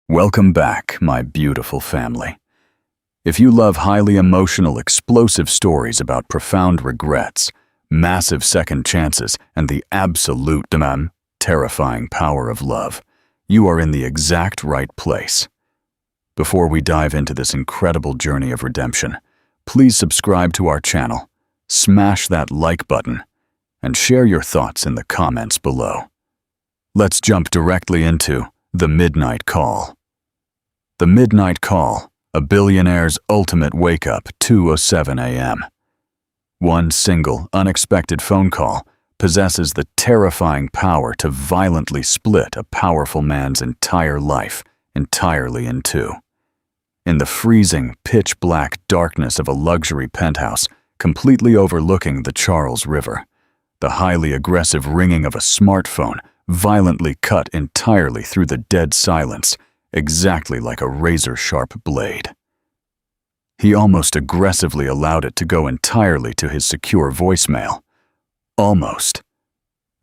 Welcome back, my beautiful family. If you love highly emotional, explosive stories about profound regrets, massive second chances, and the absolute, terrifying power of love, you are in the exact right place. Before we dive into this incredible journey of redemption, please subscribe to our channel, smash that like button, and share your thoughts in the comments below. Let's jump directly into The Midnight Call. The Midnight Call, a billionaire's ultimate wake-up, 2:07 a.m. One single, unexpected phone call possesses the terrifying power to violently split a powerful man's entire life entirely in two. In the freezing, pitch-black darkness of a luxury penthouse completely overlooking the Charles River, the highly aggressive ringing of a smartphone violently cut entirely through the dead silence, exactly like a razor-sharp blade. He almost aggressively allowed it to go entirely to his secure voicemail. Almost.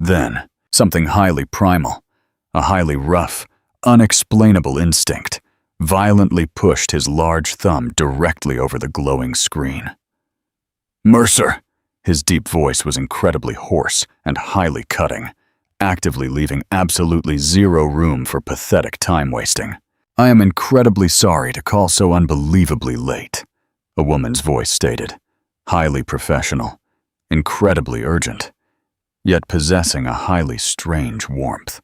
Then, something highly primal, a highly rough, unexplainable instinct, violently pushed his large thumb directly over the glowing screen. "Mercer!" His deep voice was incredibly hoarse and highly cutting, actively leaving absolutely zero room for pathetic time-wasting. "I am incredibly sorry to call so unbelievably late," a woman's voice stated, highly professional, incredibly urgent, yet possessing a highly strange warmth.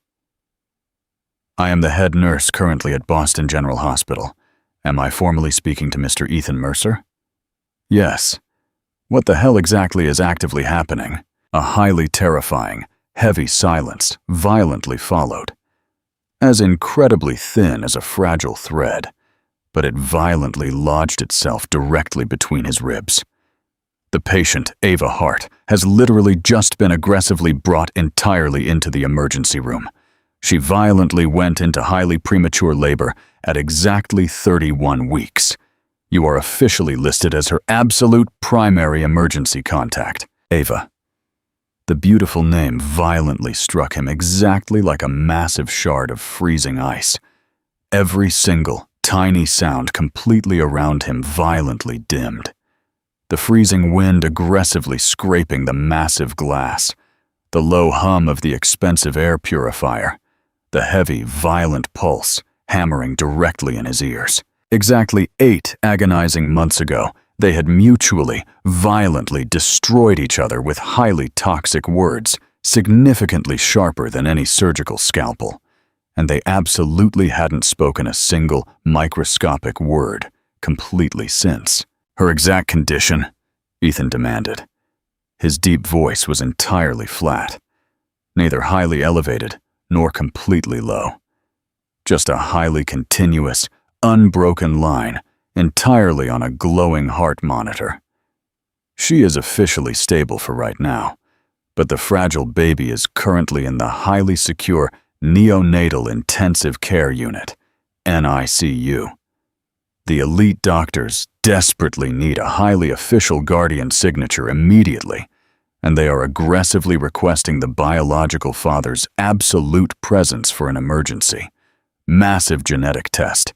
"I am the head nurse currently at Boston General Hospital. Am I formally speaking to Mr. Ethan Mercer?" "Yes. What the hell exactly is actively happening?" A highly terrifying, heavy silence violently followed, as incredibly thin as a fragile thread, but it violently lodged itself directly between his ribs. "The patient, Ava Hart, has literally just been aggressively brought entirely into the emergency room. She violently went into highly premature labor at exactly 31 weeks. You are officially listed as her absolute primary emergency contact, Ava." The beautiful name violently struck him exactly like a massive shard of freezing ice. Every single, tiny sound completely around him violently dimmed. The freezing wind aggressively scraping the massive glass, the low hum of the expensive air purifier, the heavy, violent pulse hammering directly in his ears. Exactly 8 agonizing months ago, they had mutually, violently destroyed each other with highly toxic words, significantly sharper than any surgical scalpel, and they absolutely hadn't spoken a single microscopic word completely since. "Her exact condition?" Ethan demanded. His deep voice was entirely flat, neither highly elevated nor completely low. Just a highly continuous, unbroken line entirely on a glowing heart monitor. "She is officially stable for right now, but the fragile baby is currently in the highly secure Neonatal Intensive Care Unit, NICU. The elite doctors desperately need a highly official guardian signature immediately, and they are aggressively requesting the biological father's absolute presence for an emergency, massive genetic test,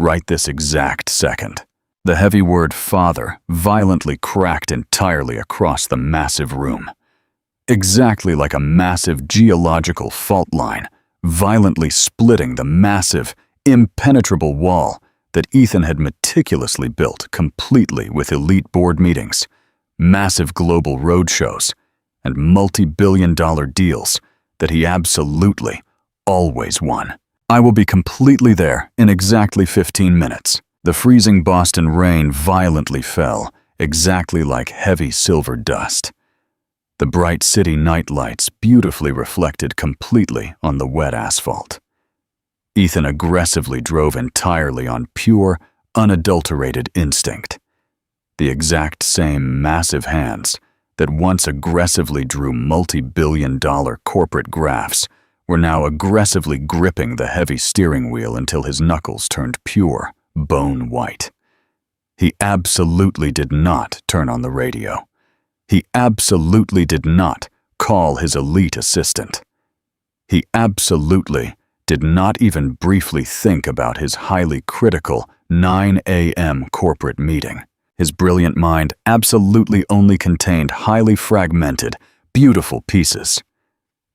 right this exact second." The heavy word "father" violently cracked entirely across the massive room, exactly like a massive geological fault line, violently splitting the massive, impenetrable wall that Ethan had meticulously built completely with elite board meetings, massive global roadshows, and multi-billion-dollar deals that he absolutely always won. "I will be completely there in exactly 15 minutes. The freezing Boston rain violently fell, exactly like heavy silver dust. The bright city nightlights beautifully reflected completely on the wet asphalt. Ethan aggressively drove entirely on pure, unadulterated instinct. The exact same massive hands that once aggressively drew multi-billion-dollar corporate graphs were now aggressively gripping the heavy steering wheel until his knuckles turned pure, bone white. He absolutely did not turn on the radio. He absolutely did not call his elite assistant. He absolutely did not even briefly think about his highly critical 9 a.m. corporate meeting. His brilliant mind absolutely only contained highly fragmented, beautiful pieces.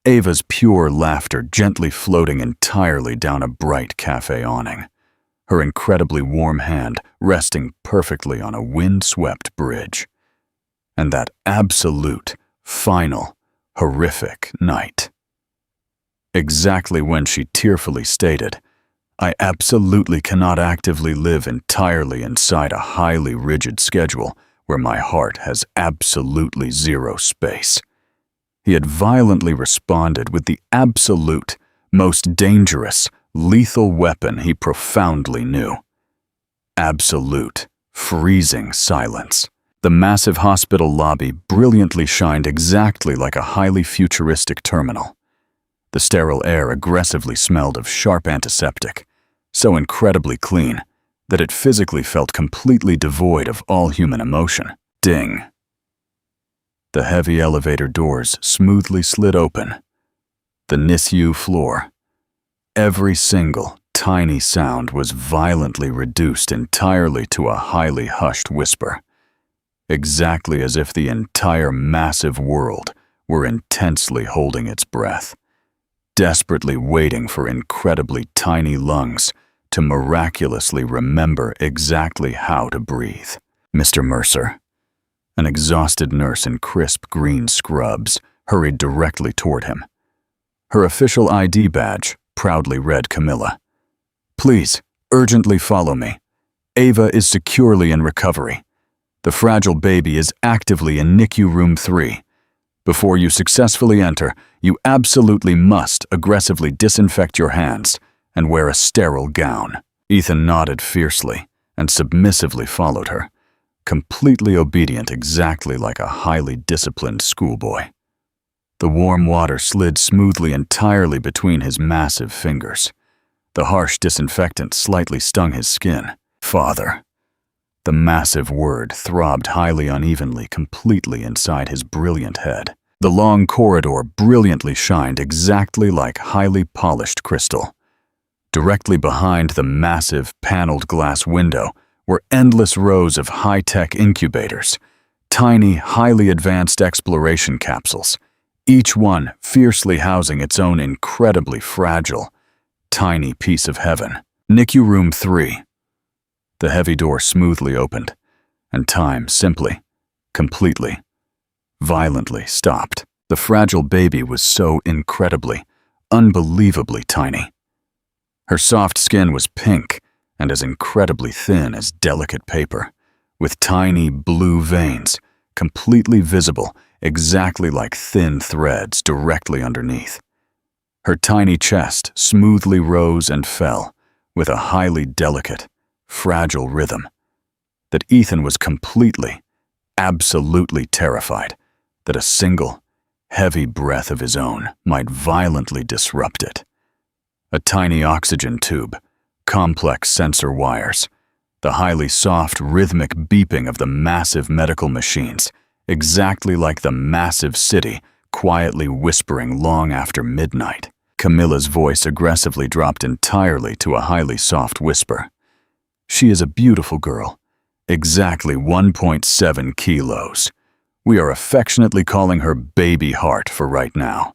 Ava's pure laughter gently floating entirely down a bright cafe awning, her incredibly warm hand resting perfectly on a wind-swept bridge. And that absolute, final, horrific night. Exactly when she tearfully stated, "I absolutely cannot actively live entirely inside a highly rigid schedule where my heart has absolutely zero space." He had violently responded with the absolute, most dangerous, lethal weapon he profoundly knew. Absolute, freezing silence. The massive hospital lobby brilliantly shined exactly like a highly futuristic terminal. The sterile air aggressively smelled of sharp antiseptic, so incredibly clean that it physically felt completely devoid of all human emotion. Ding. The heavy elevator doors smoothly slid open. The NICU floor. Every single, tiny sound was violently reduced entirely to a highly hushed whisper, exactly as if the entire massive world were intensely holding its breath, desperately waiting for incredibly tiny lungs to miraculously remember exactly how to breathe. Mr. Mercer, an exhausted nurse in crisp green scrubs, hurried directly toward him. Her official ID badge proudly read Camilla. "Please, urgently follow me. Ava is securely in recovery. The fragile baby is actively in NICU room 3. Before you successfully enter, you absolutely must aggressively disinfect your hands and wear a sterile gown." Ethan nodded fiercely and submissively followed her, completely obedient exactly like a highly disciplined schoolboy. The warm water slid smoothly entirely between his massive fingers. The harsh disinfectant slightly stung his skin. "Father." The massive word throbbed highly unevenly completely inside his brilliant head. The long corridor brilliantly shined exactly like highly polished crystal. Directly behind the massive paneled glass window were endless rows of high-tech incubators, tiny, highly advanced exploration capsules, each one fiercely housing its own incredibly fragile, tiny piece of heaven. NICU room 3. The heavy door smoothly opened, and time simply, completely, violently stopped. The fragile baby was so incredibly, unbelievably tiny. Her soft skin was pink and as incredibly thin as delicate paper, with tiny blue veins, completely visible, exactly like thin threads directly underneath. Her tiny chest smoothly rose and fell with a highly delicate, fragile rhythm that Ethan was completely, absolutely terrified that a single, heavy breath of his own might violently disrupt it. A tiny oxygen tube, complex sensor wires, the highly soft, rhythmic beeping of the massive medical machines, exactly like the massive city quietly whispering long after midnight. Camilla's voice aggressively dropped entirely to a highly soft whisper. "She is a beautiful girl, exactly 1.7 kilos. We are affectionately calling her Baby Heart for right now.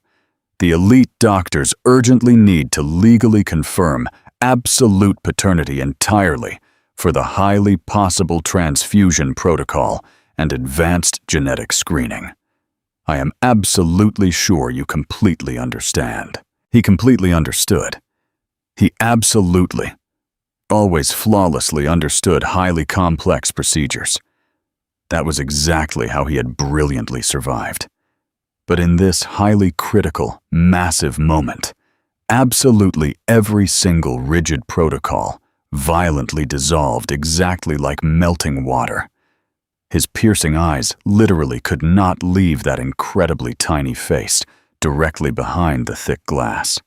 The elite doctors urgently need to legally confirm absolute paternity entirely for the highly possible transfusion protocol and advanced genetic screening. I am absolutely sure you completely understand." He completely understood. He absolutely, always flawlessly understood highly complex procedures. That was exactly how he had brilliantly survived. But in this highly critical, massive moment, absolutely every single rigid protocol violently dissolved exactly like melting water. His piercing eyes literally could not leave that incredibly tiny face directly behind the thick glass.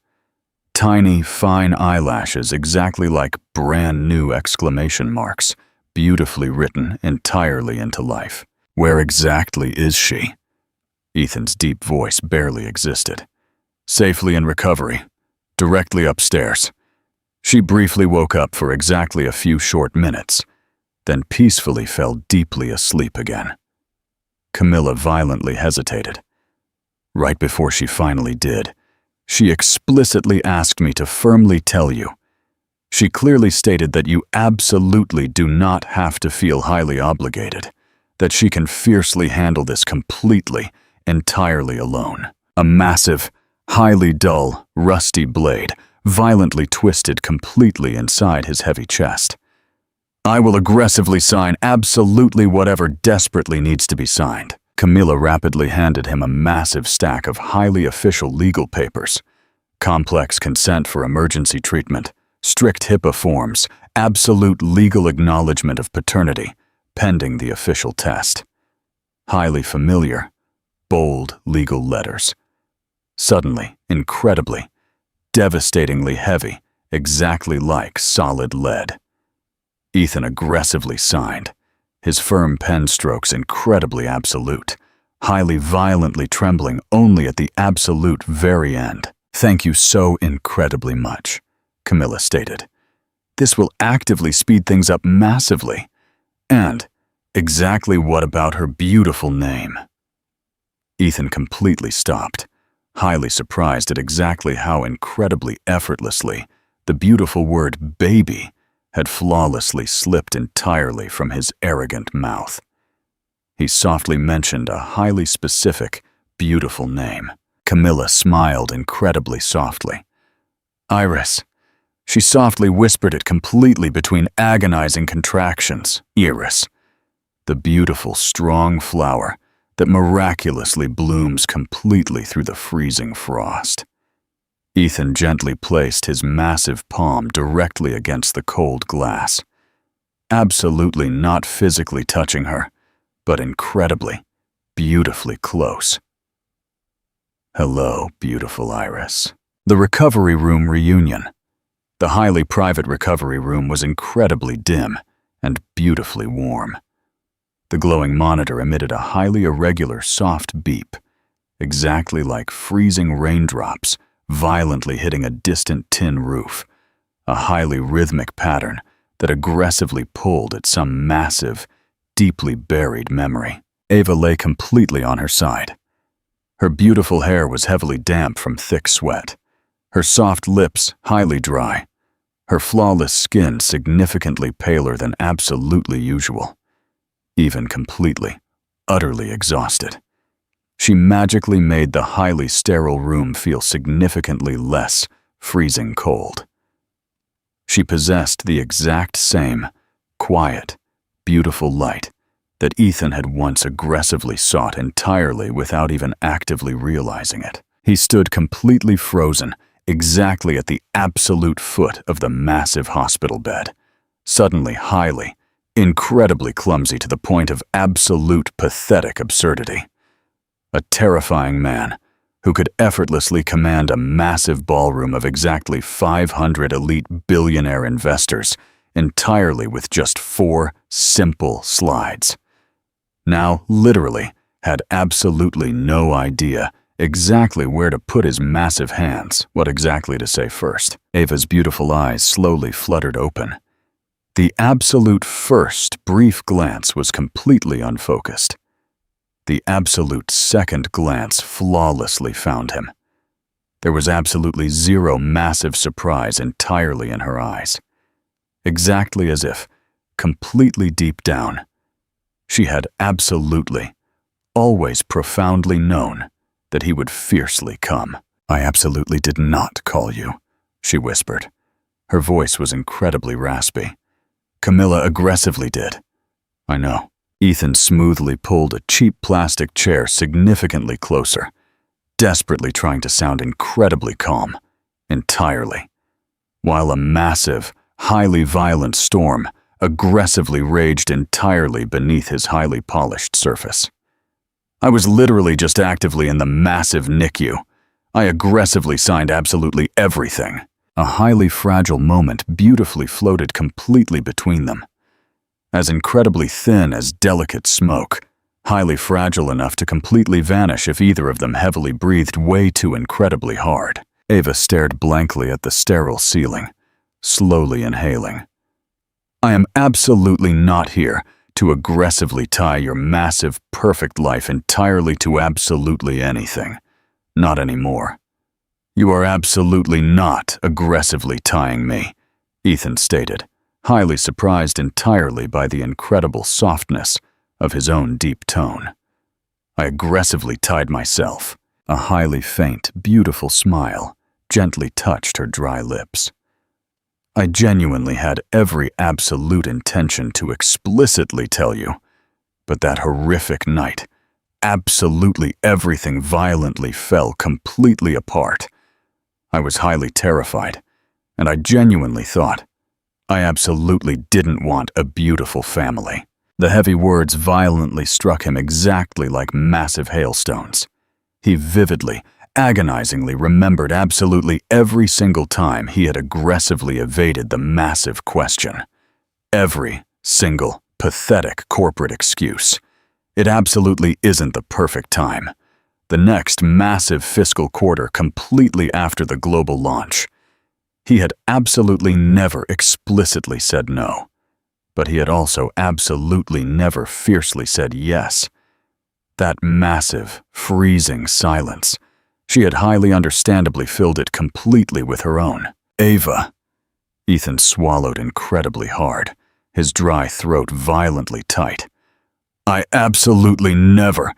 Tiny, fine eyelashes exactly like brand new exclamation marks, beautifully written entirely into life. "Where exactly is she?" Ethan's deep voice barely existed. "Safely in recovery. directly upstairs. She briefly woke up for exactly a few short minutes, then peacefully fell deeply asleep again. Camilla violently hesitated. Right before she finally did, she explicitly asked me to firmly tell you. She clearly stated that you absolutely do not have to feel highly obligated, that she can fiercely handle this completely, entirely alone. A massive, highly dull, rusty blade violently twisted completely inside his heavy chest. I will aggressively sign absolutely whatever desperately needs to be signed. Camilla rapidly handed him a massive stack of highly official legal papers. Complex consent for emergency treatment, strict HIPAA forms, absolute legal acknowledgement of paternity, pending the official test. Highly familiar, bold legal letters. Suddenly, incredibly, devastatingly heavy, exactly like solid lead. Ethan aggressively signed, his firm pen strokes incredibly absolute, highly violently trembling only at the absolute very end. Thank you so incredibly much, Camilla stated. This will actively speed things up massively. And exactly what about her beautiful name? Ethan completely stopped, highly surprised at exactly how incredibly effortlessly the beautiful word baby had flawlessly slipped entirely from his arrogant mouth. He softly mentioned a highly specific, beautiful name. Camilla smiled incredibly softly. Iris. She softly whispered it completely between agonizing contractions. Iris. The beautiful, strong flower that miraculously blooms completely through the freezing frost. Ethan gently placed his massive palm directly against the cold glass, absolutely not physically touching her, but incredibly, beautifully close. Hello, beautiful Iris. The recovery room reunion. The highly private recovery room was incredibly dim and beautifully warm. The glowing monitor emitted a highly irregular, soft beep, exactly like freezing raindrops violently hitting a distant tin roof, a highly rhythmic pattern that aggressively pulled at some massive, deeply buried memory. Ava lay completely on her side. Her beautiful hair was heavily damp from thick sweat, her soft lips highly dry, her flawless skin significantly paler than absolutely usual. Even completely, utterly exhausted. She magically made the highly sterile room feel significantly less freezing cold. She possessed the exact same, quiet, beautiful light that Ethan had once aggressively sought entirely without even actively realizing it. He stood completely frozen, exactly at the absolute foot of the massive hospital bed, suddenly highly, incredibly clumsy to the point of absolute pathetic absurdity. A terrifying man who could effortlessly command a massive ballroom of exactly 500 elite billionaire investors entirely with just 4 simple slides. Now, literally, had absolutely no idea exactly where to put his massive hands, what exactly to say first. Ava's beautiful eyes slowly fluttered open. The absolute first brief glance was completely unfocused. The absolute second glance flawlessly found him. There was absolutely zero massive surprise entirely in her eyes. Exactly as if, completely deep down, she had absolutely, always profoundly known that he would fiercely come. I absolutely did not call you, she whispered. Her voice was incredibly raspy. Camilla aggressively did. I know. Ethan smoothly pulled a cheap plastic chair significantly closer, desperately trying to sound incredibly calm, entirely, while a massive, highly violent storm aggressively raged entirely beneath his highly polished surface. I was literally just actively in the massive NICU. I aggressively signed absolutely everything. A highly fragile moment beautifully floated completely between them. As incredibly thin as delicate smoke, highly fragile enough to completely vanish if either of them heavily breathed way too incredibly hard. Ava stared blankly at the sterile ceiling, slowly inhaling. I am absolutely not here to aggressively tie your massive, perfect life entirely to absolutely anything. Not anymore. You are absolutely not aggressively tying me, Ethan stated, highly surprised entirely by the incredible softness of his own deep tone. I aggressively tied myself. A highly faint, beautiful smile gently touched her dry lips. I genuinely had every absolute intention to explicitly tell you, but that horrific night, absolutely everything violently fell completely apart. I was highly terrified, and I genuinely thought I absolutely didn't want a beautiful family. The heavy words violently struck him exactly like massive hailstones. He vividly, agonizingly remembered absolutely every single time he had aggressively evaded the massive question. Every single pathetic corporate excuse. It absolutely isn't the perfect time. The next massive fiscal quarter completely after the global launch. He had absolutely never explicitly said no, but he had also absolutely never fiercely said yes. That massive, freezing silence. She had highly understandably filled it completely with her own. Ava. Ethan swallowed incredibly hard, his dry throat violently tight. I absolutely never,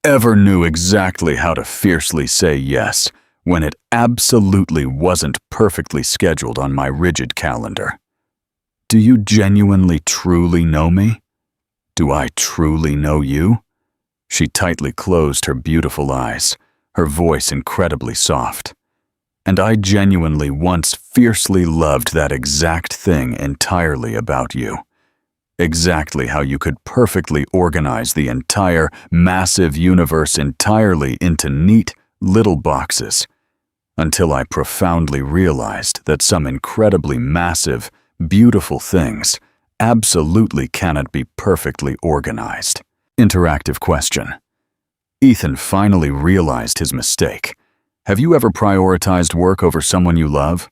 ever knew exactly how to fiercely say yes when it absolutely wasn't perfectly scheduled on my rigid calendar. Do you genuinely truly know me? Do I truly know you? She tightly closed her beautiful eyes, her voice incredibly soft. And I genuinely once fiercely loved that exact thing entirely about you. Exactly how you could perfectly organize the entire massive universe entirely into neat little boxes, until I profoundly realized that some incredibly massive, beautiful things absolutely cannot be perfectly organized. Interactive question. Ethan finally realized his mistake. Have you ever prioritized work over someone you love?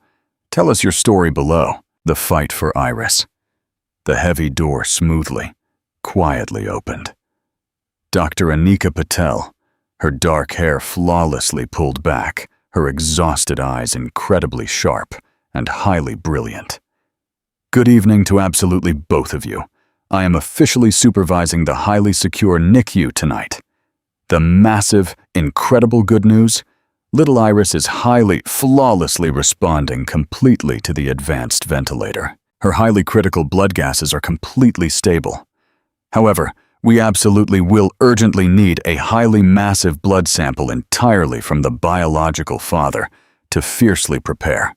Tell us your story below. The fight for Iris. The heavy door smoothly, quietly opened. Dr. Anika Patel, her dark hair flawlessly pulled back, her exhausted eyes incredibly sharp and highly brilliant. Good evening to absolutely both of you. I am officially supervising the highly secure NICU tonight. The massive, incredible good news? Little Iris is flawlessly responding completely to the advanced ventilator. Her highly critical blood gases are completely stable. However, we absolutely will urgently need a highly massive blood sample entirely from the biological father to fiercely prepare.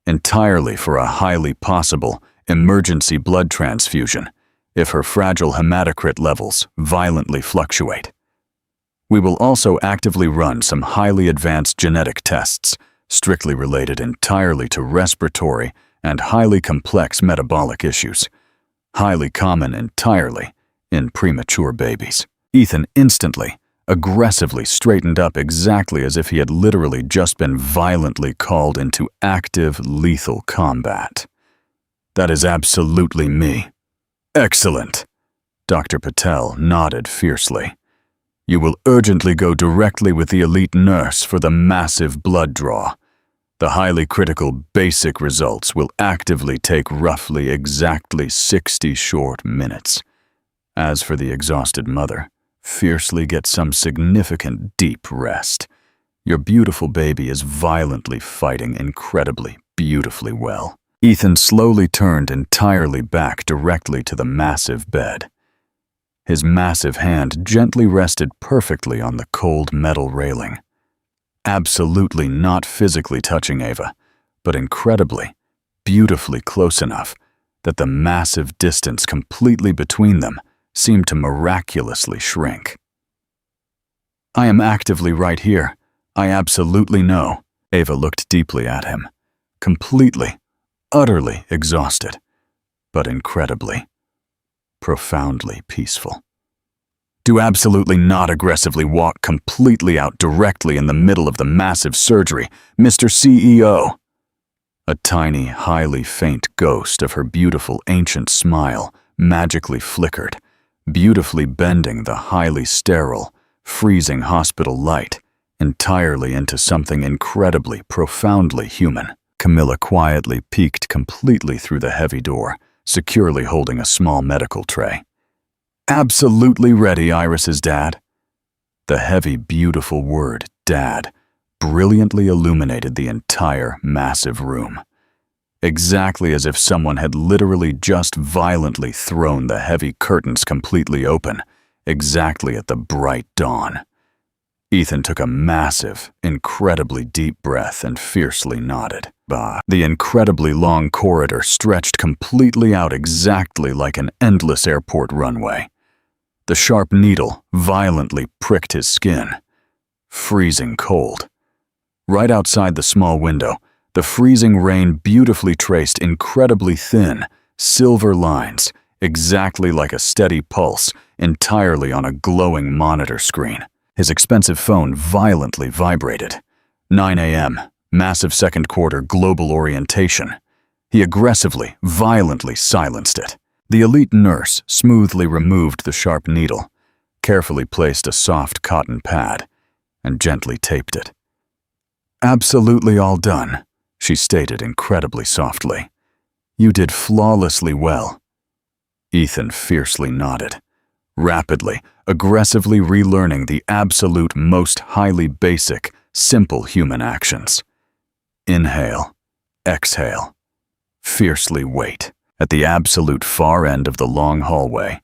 Entirely for a highly possible emergency blood transfusion if her fragile hematocrit levels violently fluctuate. We will also actively run some highly advanced genetic tests, strictly related entirely to respiratory and highly complex metabolic issues, highly common entirely in premature babies. Ethan instantly, aggressively straightened up exactly as if he had literally just been violently called into active, lethal combat. That is absolutely me. Excellent. Dr. Patel nodded fiercely. You will urgently go directly with the elite nurse for the massive blood draw. The highly critical basic results will actively take roughly exactly 60 short minutes. As for the exhausted mother, fiercely get some significant deep rest. Your beautiful baby is violently fighting incredibly, beautifully well. Ethan slowly turned entirely back directly to the massive bed. His massive hand gently rested perfectly on the cold metal railing. Absolutely not physically touching Ava, but incredibly, beautifully close enough that the massive distance completely between them seemed to miraculously shrink. I am actively right here. I absolutely know. Ava looked deeply at him, completely, utterly exhausted, but incredibly, profoundly peaceful. Do absolutely not aggressively walk completely out directly in the middle of the massive surgery, Mr. CEO. A tiny, highly faint ghost of her beautiful ancient smile magically flickered, beautifully bending the highly sterile, freezing hospital light entirely into something incredibly, profoundly human. Camilla quietly peeked completely through the heavy door, securely holding a small medical tray. Absolutely ready, Iris's dad. The heavy, beautiful word, dad, brilliantly illuminated the entire massive room. Exactly as if someone had literally just violently thrown the heavy curtains completely open, exactly at the bright dawn. Ethan took a massive, incredibly deep breath and fiercely nodded. The incredibly long corridor stretched completely out exactly like an endless airport runway. The sharp needle violently pricked his skin. Freezing cold. Right outside the small window, the freezing rain beautifully traced incredibly thin, silver lines, exactly like a steady pulse, entirely on a glowing monitor screen. His expensive phone violently vibrated. 9 a.m., massive second quarter global orientation. He aggressively, violently silenced it. The elite nurse smoothly removed the sharp needle, carefully placed a soft cotton pad, and gently taped it. Absolutely all done, she stated incredibly softly. You did flawlessly well. Ethan fiercely nodded, rapidly, aggressively relearning the absolute most highly basic, simple human actions. Inhale, exhale, fiercely wait. At the absolute far end of the long hallway,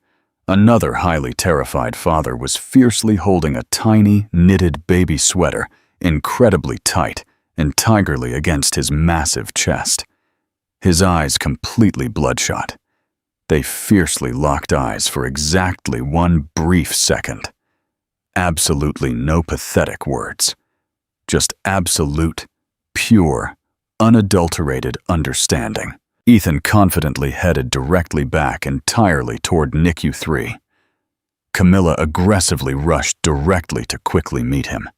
another highly terrified father was fiercely holding a tiny, knitted baby sweater, incredibly tight, entirely against his massive chest. His eyes completely bloodshot. They fiercely locked eyes for exactly one brief second. Absolutely no pathetic words. Just absolute, pure, unadulterated understanding. Ethan confidently headed directly back entirely toward NICU 3. Camilla aggressively rushed directly to quickly meet him.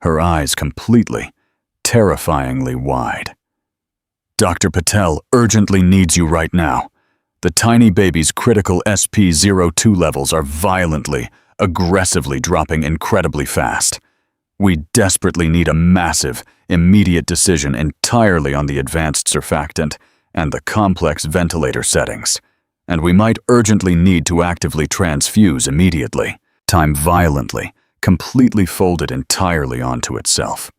Her eyes completely, terrifyingly wide. Dr. Patel urgently needs you right now. The tiny baby's critical SP02 levels are violently, aggressively dropping incredibly fast. We desperately need a massive, immediate decision entirely on the advanced surfactant and the complex ventilator settings, and we might urgently need to actively transfuse immediately. Time violently, completely folded entirely onto itself.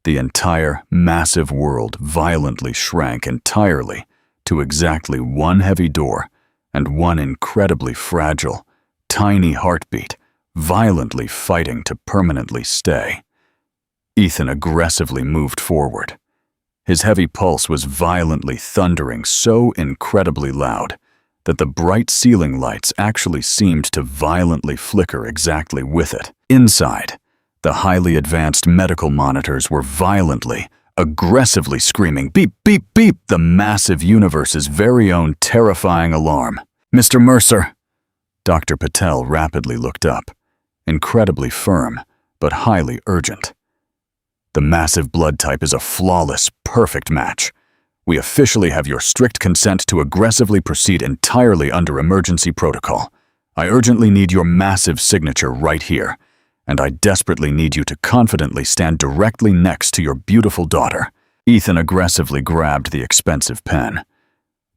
The entire massive world violently shrank entirely to exactly one heavy door and one incredibly fragile, tiny heartbeat violently fighting to permanently stay. Ethan aggressively moved forward. His heavy pulse was violently thundering so incredibly loud that the bright ceiling lights actually seemed to violently flicker exactly with it. Inside, the highly advanced medical monitors were violently, aggressively screaming, beep, beep, beep, the massive universe's very own terrifying alarm. Mr. Mercer! Dr. Patel rapidly looked up, incredibly firm, but highly urgent. The massive blood type is a flawless, perfect match. We officially have your strict consent to aggressively proceed entirely under emergency protocol. I urgently need your massive signature right here, and I desperately need you to confidently stand directly next to your beautiful daughter. Ethan aggressively grabbed the expensive pen.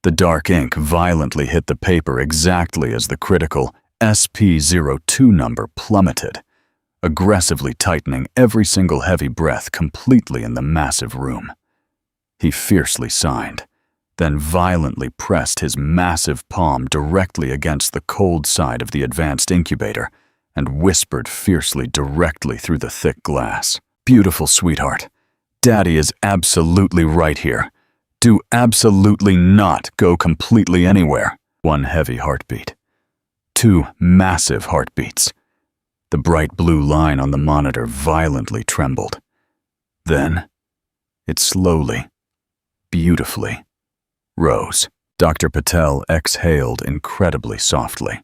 The dark ink violently hit the paper exactly as the critical SP02 number plummeted, aggressively tightening every single heavy breath completely in the massive room. He fiercely signed, then violently pressed his massive palm directly against the cold side of the advanced incubator and whispered fiercely directly through the thick glass. Beautiful sweetheart, Daddy is absolutely right here. Do absolutely not go completely anywhere. One heavy heartbeat. Two massive heartbeats. The bright blue line on the monitor violently trembled. Then, it slowly, beautifully, rose. Dr. Patel exhaled incredibly softly.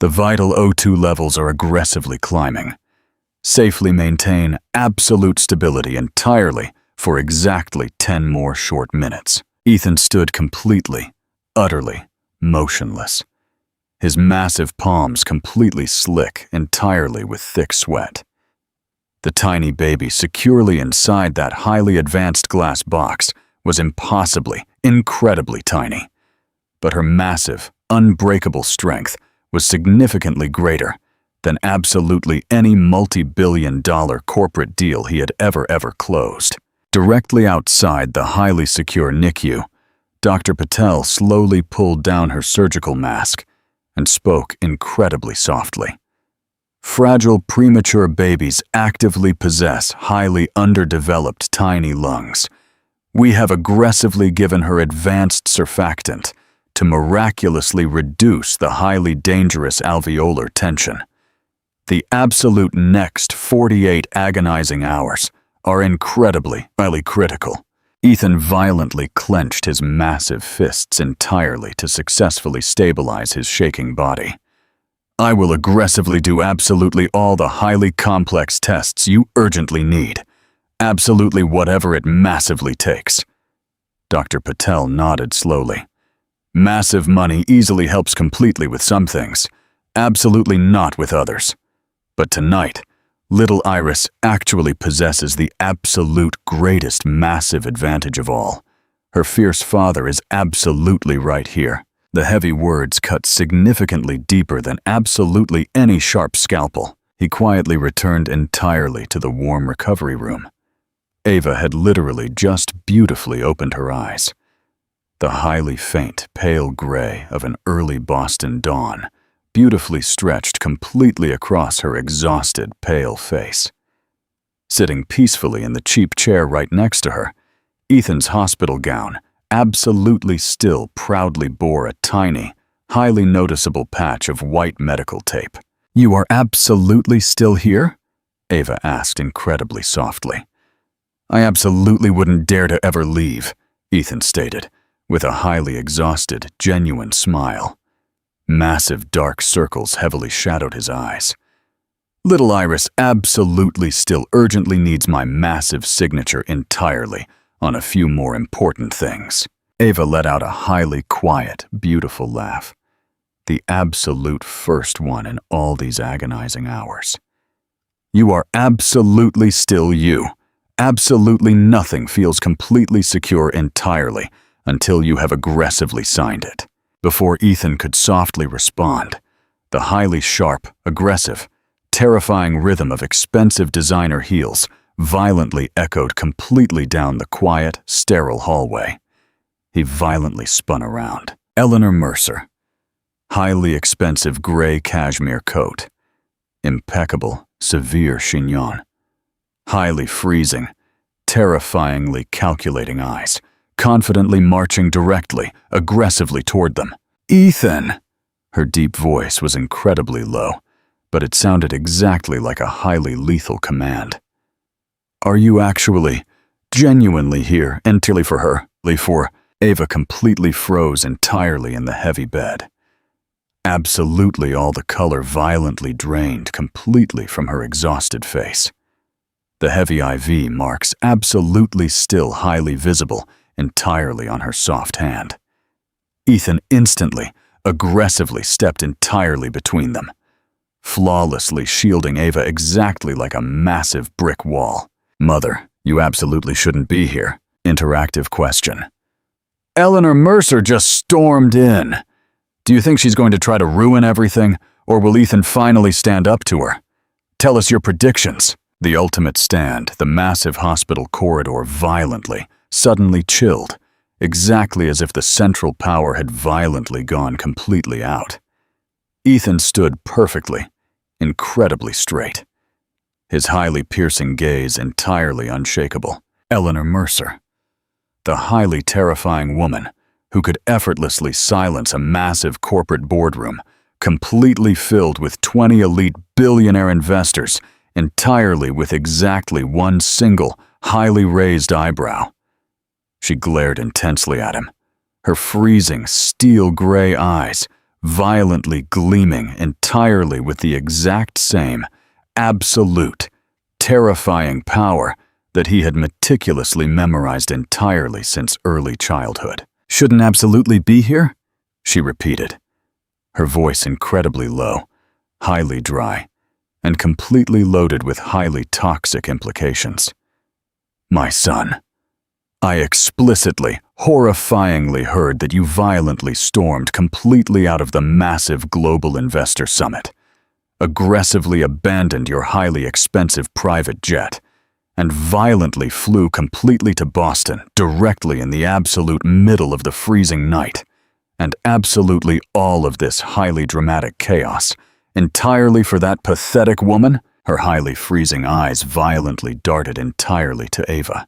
The vital O2 levels are aggressively climbing. Safely maintain absolute stability entirely for exactly 10 more short minutes. Ethan stood completely, utterly motionless. His massive palms completely slick entirely with thick sweat. The tiny baby securely inside that highly advanced glass box was impossibly, incredibly tiny. But her massive, unbreakable strength was significantly greater than absolutely any multi-billion-dollar corporate deal he had ever closed. Directly outside the highly secure NICU, Dr. Patel slowly pulled down her surgical mask and spoke incredibly softly. Fragile premature babies actively possess highly underdeveloped tiny lungs. We have aggressively given her advanced surfactant to miraculously reduce the highly dangerous alveolar tension. The absolute next 48 agonizing hours are incredibly, highly critical. Ethan violently clenched his massive fists entirely to successfully stabilize his shaking body. I will aggressively do absolutely all the highly complex tests you urgently need. Absolutely whatever it massively takes. Dr. Patel nodded slowly. Massive money easily helps completely with some things, absolutely not with others. But tonight, little Iris actually possesses the absolute greatest massive advantage of all. Her fierce father is absolutely right here. The heavy words cut significantly deeper than absolutely any sharp scalpel. He quietly returned entirely to the warm recovery room. Ava had literally just beautifully opened her eyes. The highly faint, pale gray of an early Boston dawn, beautifully stretched completely across her exhausted, pale face. Sitting peacefully in the cheap chair right next to her, Ethan's hospital gown absolutely still proudly bore a tiny, highly noticeable patch of white medical tape. "You are absolutely still here?" Ava asked incredibly softly. "I absolutely wouldn't dare to ever leave," Ethan stated, with a highly exhausted, genuine smile. Massive dark circles heavily shadowed his eyes. "Little Iris absolutely still urgently needs my massive signature entirely on a few more important things." Ava let out a highly quiet, beautiful laugh. The absolute first one in all these agonizing hours. "You are absolutely still you. Absolutely nothing feels completely secure entirely until you have aggressively signed it." Before Ethan could softly respond, the highly sharp, aggressive, terrifying rhythm of expensive designer heels violently echoed completely down the quiet, sterile hallway. He violently spun around. Eleanor Mercer. Highly expensive gray cashmere coat. Impeccable, severe chignon. Highly freezing, terrifyingly calculating eyes, confidently marching directly, aggressively toward them. "Ethan!" Her deep voice was incredibly low, but it sounded exactly like a highly lethal command. "Are you actually, genuinely here entirely for her?" Ava completely froze entirely in the heavy bed. Absolutely all the color violently drained completely from her exhausted face. The heavy IV marks absolutely still highly visible entirely on her soft hand. Ethan instantly, aggressively stepped entirely between them, flawlessly shielding Ava exactly like a massive brick wall. "Mother, you absolutely shouldn't be here." Interactive question. Eleanor Mercer just stormed in. "Do you think she's going to try to ruin everything, or will Ethan finally stand up to her? Tell us your predictions." The ultimate stand, the massive hospital corridor violently, suddenly chilled, exactly as if the central power had violently gone completely out. Ethan stood perfectly, incredibly straight, his highly piercing gaze entirely unshakable. Eleanor Mercer. The highly terrifying woman who could effortlessly silence a massive corporate boardroom, completely filled with 20 elite billionaire investors, entirely with exactly one single, highly raised eyebrow. She glared intensely at him, her freezing, steel gray eyes violently gleaming entirely with the exact same, absolute, terrifying power that he had meticulously memorized entirely since early childhood. "Shouldn't absolutely be here?" she repeated, her voice incredibly low, highly dry, and completely loaded with highly toxic implications. "My son, I explicitly, horrifyingly heard that you violently stormed completely out of the massive global investor summit, aggressively abandoned your highly expensive private jet, and violently flew completely to Boston directly in the absolute middle of the freezing night, and absolutely all of this highly dramatic chaos, entirely for that pathetic woman?" Her highly freezing eyes violently darted entirely to Ava,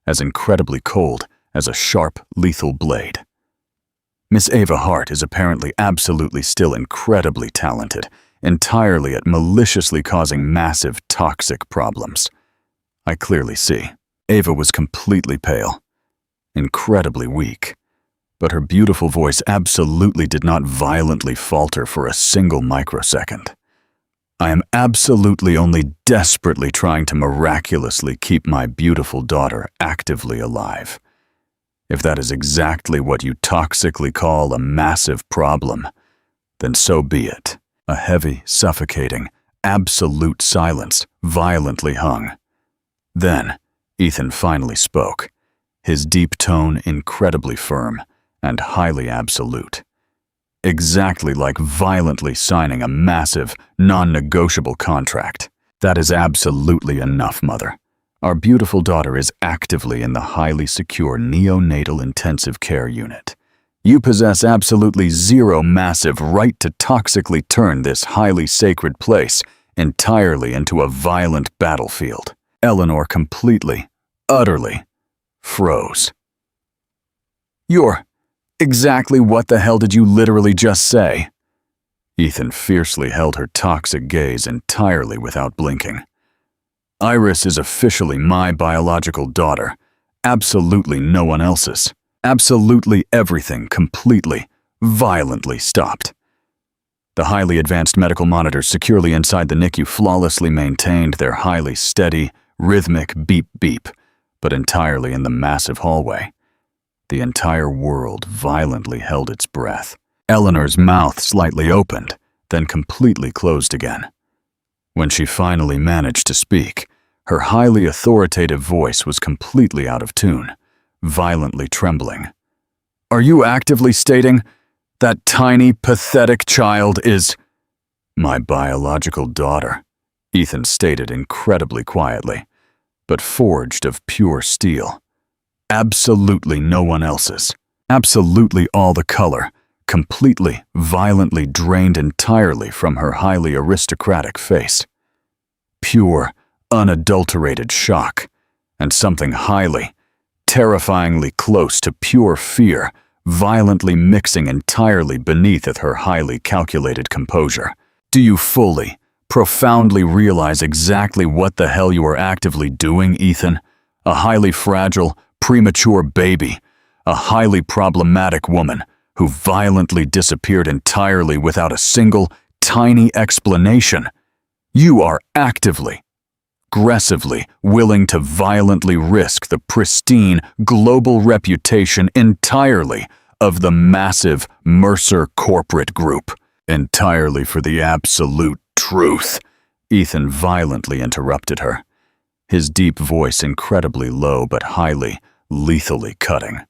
as incredibly cold as a sharp, lethal blade. Miss Ava Hart is apparently absolutely still incredibly talented, entirely at maliciously causing massive toxic problems. I clearly see. Ava was completely pale, incredibly weak, but her beautiful voice absolutely did not violently falter for a single microsecond. "I am absolutely only desperately trying to miraculously keep my beautiful daughter actively alive. If that is exactly what you toxically call a massive problem, then so be it." A heavy, suffocating, absolute silence violently hung. Then, Ethan finally spoke, his deep tone incredibly firm and highly absolute. Exactly like violently signing a massive, non-negotiable contract. "That is absolutely enough, Mother. Our beautiful daughter is actively in the highly secure neonatal intensive care unit. You possess absolutely zero massive right to toxically turn this highly sacred place entirely into a violent battlefield." Eleanor completely, utterly froze. "You're exactly what the hell did you literally just say?" Ethan fiercely held her toxic gaze entirely without blinking. "Iris is officially my biological daughter, absolutely no one else's. Absolutely everything completely, violently stopped." The highly advanced medical monitors securely inside the NICU flawlessly maintained their highly steady, rhythmic beep-beep, but entirely in the massive hallway. The entire world violently held its breath. Eleanor's mouth slightly opened, then completely closed again. When she finally managed to speak, her highly authoritative voice was completely out of tune, violently trembling. "Are you actively stating that tiny, pathetic child is—" "My biological daughter," Ethan stated incredibly quietly, but forged of pure steel. "Absolutely no one else's. Absolutely all the color, completely, violently drained entirely from her highly aristocratic face. Pure, unadulterated shock, and something highly, terrifyingly close to pure fear, violently mixing entirely beneath her highly calculated composure. Do you fully, profoundly realize exactly what the hell you are actively doing, Ethan? A highly fragile, premature baby, a highly problematic woman who violently disappeared entirely without a single, tiny explanation. You are actively, aggressively willing to violently risk the pristine global reputation entirely of the massive Mercer corporate group, entirely for the absolute truth." Ethan violently interrupted her, his deep voice incredibly low but highly, lethally cutting.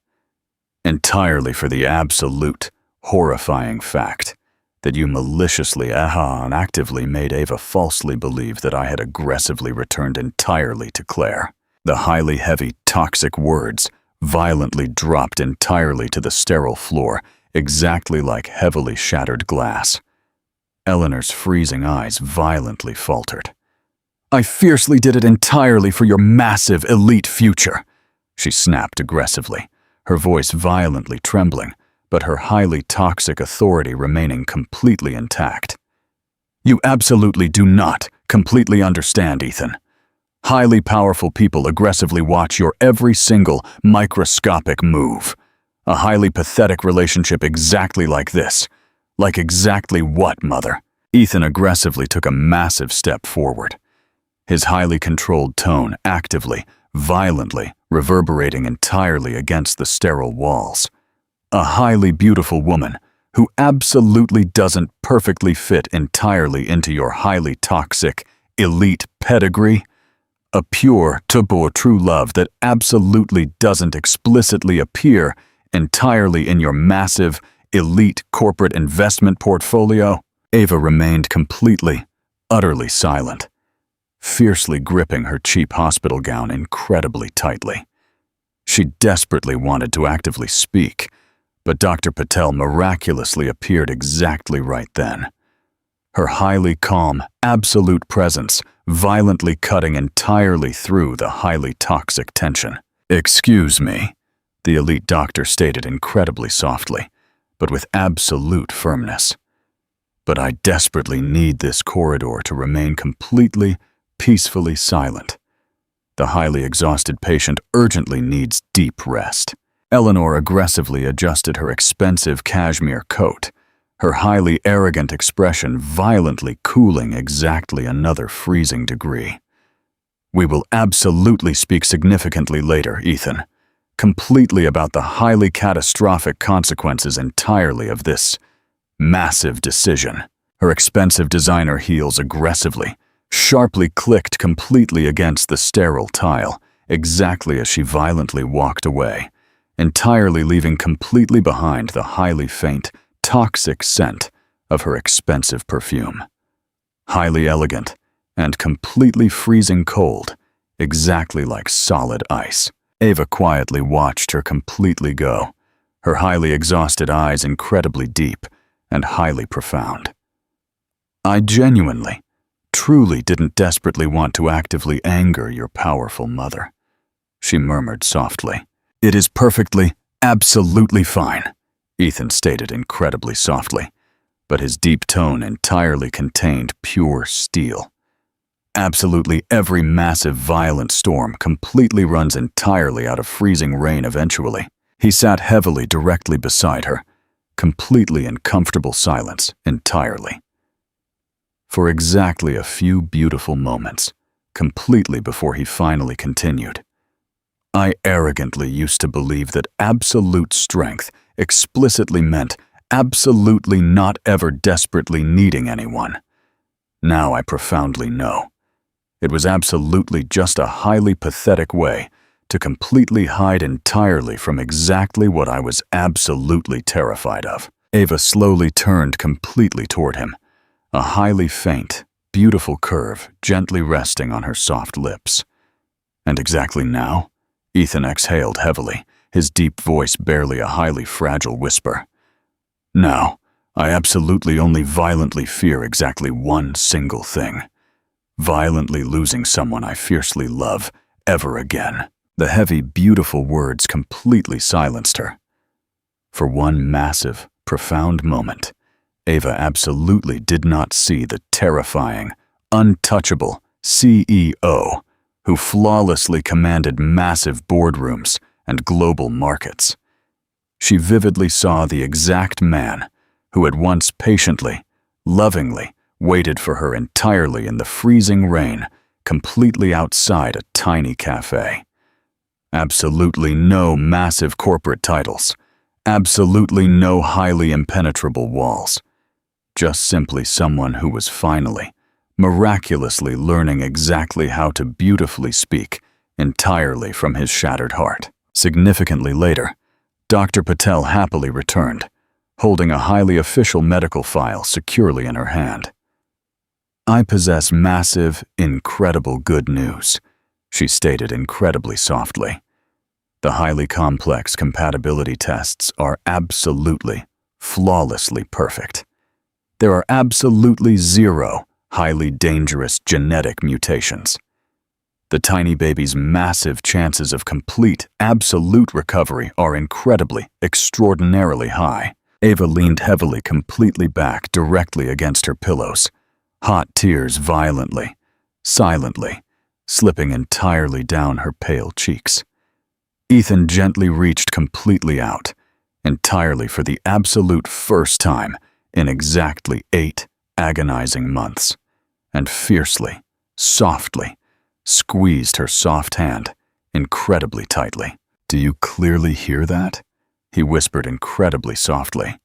"Entirely for the absolute, horrifying fact that you maliciously and actively made Ava falsely believe that I had aggressively returned entirely to Claire." The highly heavy, toxic words violently dropped entirely to the sterile floor, exactly like heavily shattered glass. Eleanor's freezing eyes violently faltered. "I fiercely did it entirely for your massive, elite future," she snapped aggressively, her voice violently trembling, but her highly toxic authority remaining completely intact. "You absolutely do not completely understand, Ethan. Highly powerful people aggressively watch your every single microscopic move. A highly pathetic relationship exactly like this, Like exactly what, Mother? Ethan aggressively took a massive step forward, his highly controlled tone actively, violently, reverberating entirely against the sterile walls. A highly beautiful woman who absolutely doesn't perfectly fit entirely into your highly toxic, elite pedigree. A pure, true love that absolutely doesn't explicitly appear entirely in your massive, elite corporate investment portfolio. Ava remained completely, utterly silent, fiercely gripping her cheap hospital gown incredibly tightly. She desperately wanted to actively speak, but Dr. Patel miraculously appeared exactly right then. Her highly calm, absolute presence violently cutting entirely through the highly toxic tension. "Excuse me," the elite doctor stated incredibly softly, but with absolute firmness. "But I desperately need this corridor to remain completely, peacefully silent. The highly exhausted patient urgently needs deep rest." Eleanor aggressively adjusted her expensive cashmere coat, her highly arrogant expression violently cooling exactly another freezing degree. "We will absolutely speak significantly later, Ethan. Completely about the highly catastrophic consequences entirely of this massive decision." Her expensive designer heels aggressively, sharply clicked completely against the sterile tile, exactly as she violently walked away, entirely leaving completely behind the highly faint, toxic scent of her expensive perfume. Highly elegant and completely freezing cold, exactly like solid ice. Ava quietly watched her completely go, her highly exhausted eyes incredibly deep and highly profound. "I genuinely, truly didn't desperately want to actively anger your powerful mother," she murmured softly. "It is perfectly, absolutely fine," Ethan stated incredibly softly, but his deep tone entirely contained pure steel. "Absolutely every massive violent storm completely runs entirely out of freezing rain eventually." He sat heavily directly beside her, completely in comfortable silence entirely. For exactly a few beautiful moments, completely before he finally continued. "I arrogantly used to believe that absolute strength explicitly meant absolutely not ever desperately needing anyone. Now I profoundly know. It was absolutely just a highly pathetic way to completely hide entirely from exactly what I was absolutely terrified of." Ava slowly turned completely toward him, a highly faint, beautiful curve gently resting on her soft lips. "And exactly now?" Ethan exhaled heavily, his deep voice barely a highly fragile whisper. "Now, I absolutely only violently fear exactly one single thing. Violently losing someone I fiercely love ever again." The heavy, beautiful words completely silenced her. For one massive, profound moment, Ava absolutely did not see the terrifying, untouchable CEO who flawlessly commanded massive boardrooms and global markets. She vividly saw the exact man who had once patiently, lovingly waited for her entirely in the freezing rain, completely outside a tiny cafe. Absolutely no massive corporate titles, absolutely no highly impenetrable walls. Just simply someone who was finally, miraculously learning exactly how to beautifully speak entirely from his shattered heart. Significantly later, Dr. Patel happily returned, holding a highly official medical file securely in her hand. "I possess massive, incredible good news," she stated incredibly softly. "The highly complex compatibility tests are absolutely, flawlessly perfect. There are absolutely zero highly dangerous genetic mutations. The tiny baby's massive chances of complete, absolute recovery are incredibly, extraordinarily high." Ava leaned heavily completely back directly against her pillows, hot tears violently, silently, slipping entirely down her pale cheeks. Ethan gently reached completely out, entirely for the absolute first time in exactly 8 agonizing months, and fiercely, softly, squeezed her soft hand incredibly tightly. "Do you clearly hear that?" he whispered incredibly softly.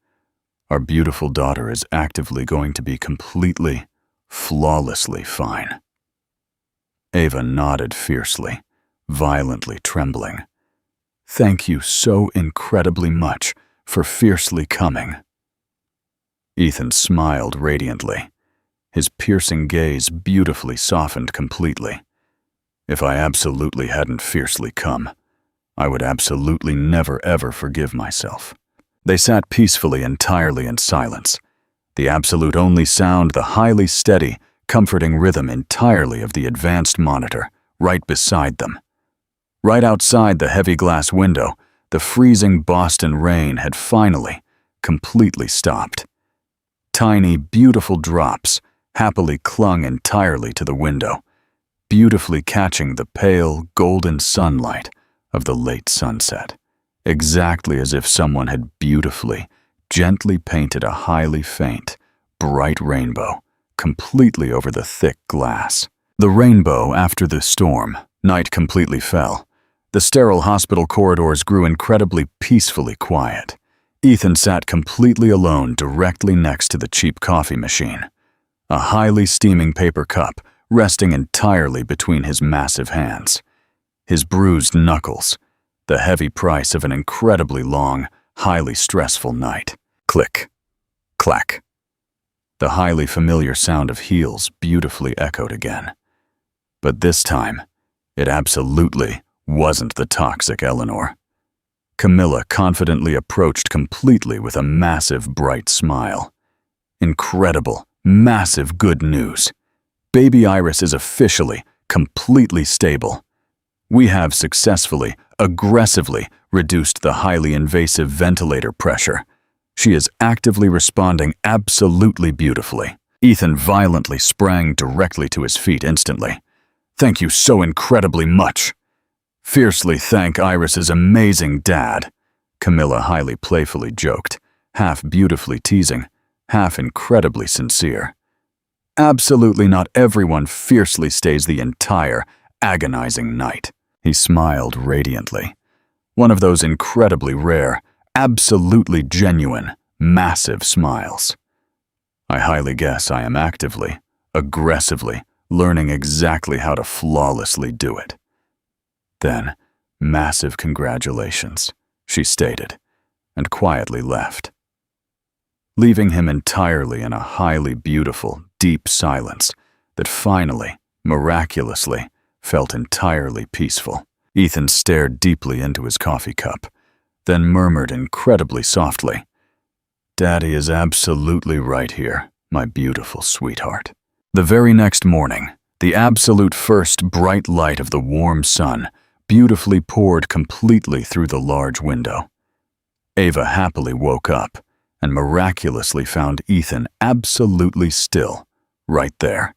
"Our beautiful daughter is actively going to be completely, flawlessly fine." Ava nodded fiercely, violently trembling. "Thank you so incredibly much for fiercely coming." Ethan smiled radiantly, his piercing gaze beautifully softened completely. "If I absolutely hadn't fiercely come, I would absolutely never ever forgive myself." They sat peacefully entirely in silence, the absolute only sound the highly steady, comforting rhythm entirely of the advanced monitor right beside them. Right outside the heavy glass window, the freezing Boston rain had finally, completely stopped. Tiny, beautiful drops happily clung entirely to the window, beautifully catching the pale, golden sunlight of the late sunset, exactly as if someone had beautifully, gently painted a highly faint, bright rainbow completely over the thick glass. The rainbow after the storm, night completely fell. The sterile hospital corridors grew incredibly peacefully quiet. Ethan sat completely alone directly next to the cheap coffee machine, a highly steaming paper cup resting entirely between his massive hands. His bruised knuckles, the heavy price of an incredibly long, highly stressful night. Click, clack. The highly familiar sound of heels beautifully echoed again. But this time, it absolutely wasn't the toxic Eleanor. Camilla confidently approached completely with a massive, bright smile. "Incredible, massive good news. Baby Iris is officially, completely stable. We have successfully, aggressively reduced the highly invasive ventilator pressure. She is actively responding absolutely beautifully." Ethan violently sprang directly to his feet instantly. "Thank you so incredibly much." "Fiercely thank Iris's amazing dad," Camilla highly playfully joked, half beautifully teasing, half incredibly sincere. "Absolutely not everyone fiercely stays the entire, agonizing night." He smiled radiantly. One of those incredibly rare, absolutely genuine, massive smiles. "I highly guess I am actively, aggressively, learning exactly how to flawlessly do it." Then, "Massive congratulations," she stated, and quietly left, leaving him entirely in a highly beautiful, deep silence that finally, miraculously, felt entirely peaceful. Ethan stared deeply into his coffee cup, then murmured incredibly softly, "Daddy is absolutely right here, my beautiful sweetheart." The very next morning, the absolute first bright light of the warm sun beautifully poured completely through the large window. Ava happily woke up and miraculously found Ethan absolutely still, right there,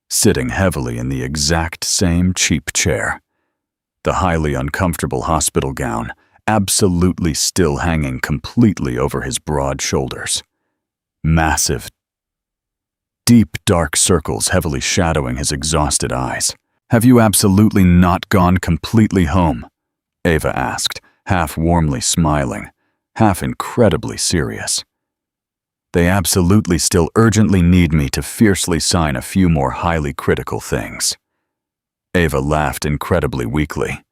sitting heavily in the exact same cheap chair, the highly uncomfortable hospital gown absolutely still hanging completely over his broad shoulders. Massive, deep dark circles heavily shadowing his exhausted eyes. "Have you absolutely not gone completely home?" Ava asked, half warmly smiling, half incredibly serious. "They absolutely still urgently need me to fiercely sign a few more highly critical things." Ava laughed incredibly weakly.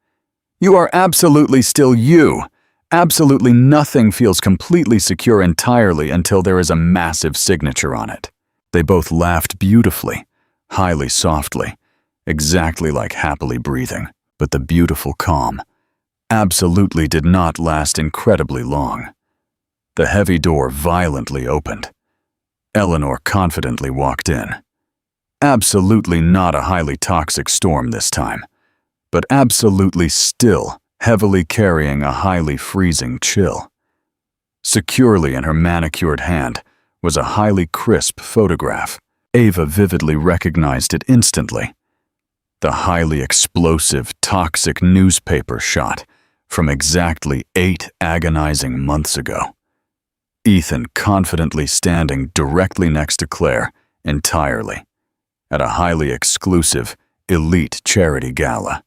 "You are absolutely still you. Absolutely nothing feels completely secure entirely until there is a massive signature on it." They both laughed beautifully, highly softly, exactly like happily breathing, but the beautiful calm absolutely did not last incredibly long. The heavy door violently opened. Eleanor confidently walked in. Absolutely not a highly toxic storm this time, but absolutely still heavily carrying a highly freezing chill. Securely in her manicured hand was a highly crisp photograph. Ava vividly recognized it instantly. The highly explosive, toxic newspaper shot from exactly 8 agonizing months ago. Ethan confidently standing directly next to Claire, entirely, at a highly exclusive, elite charity gala.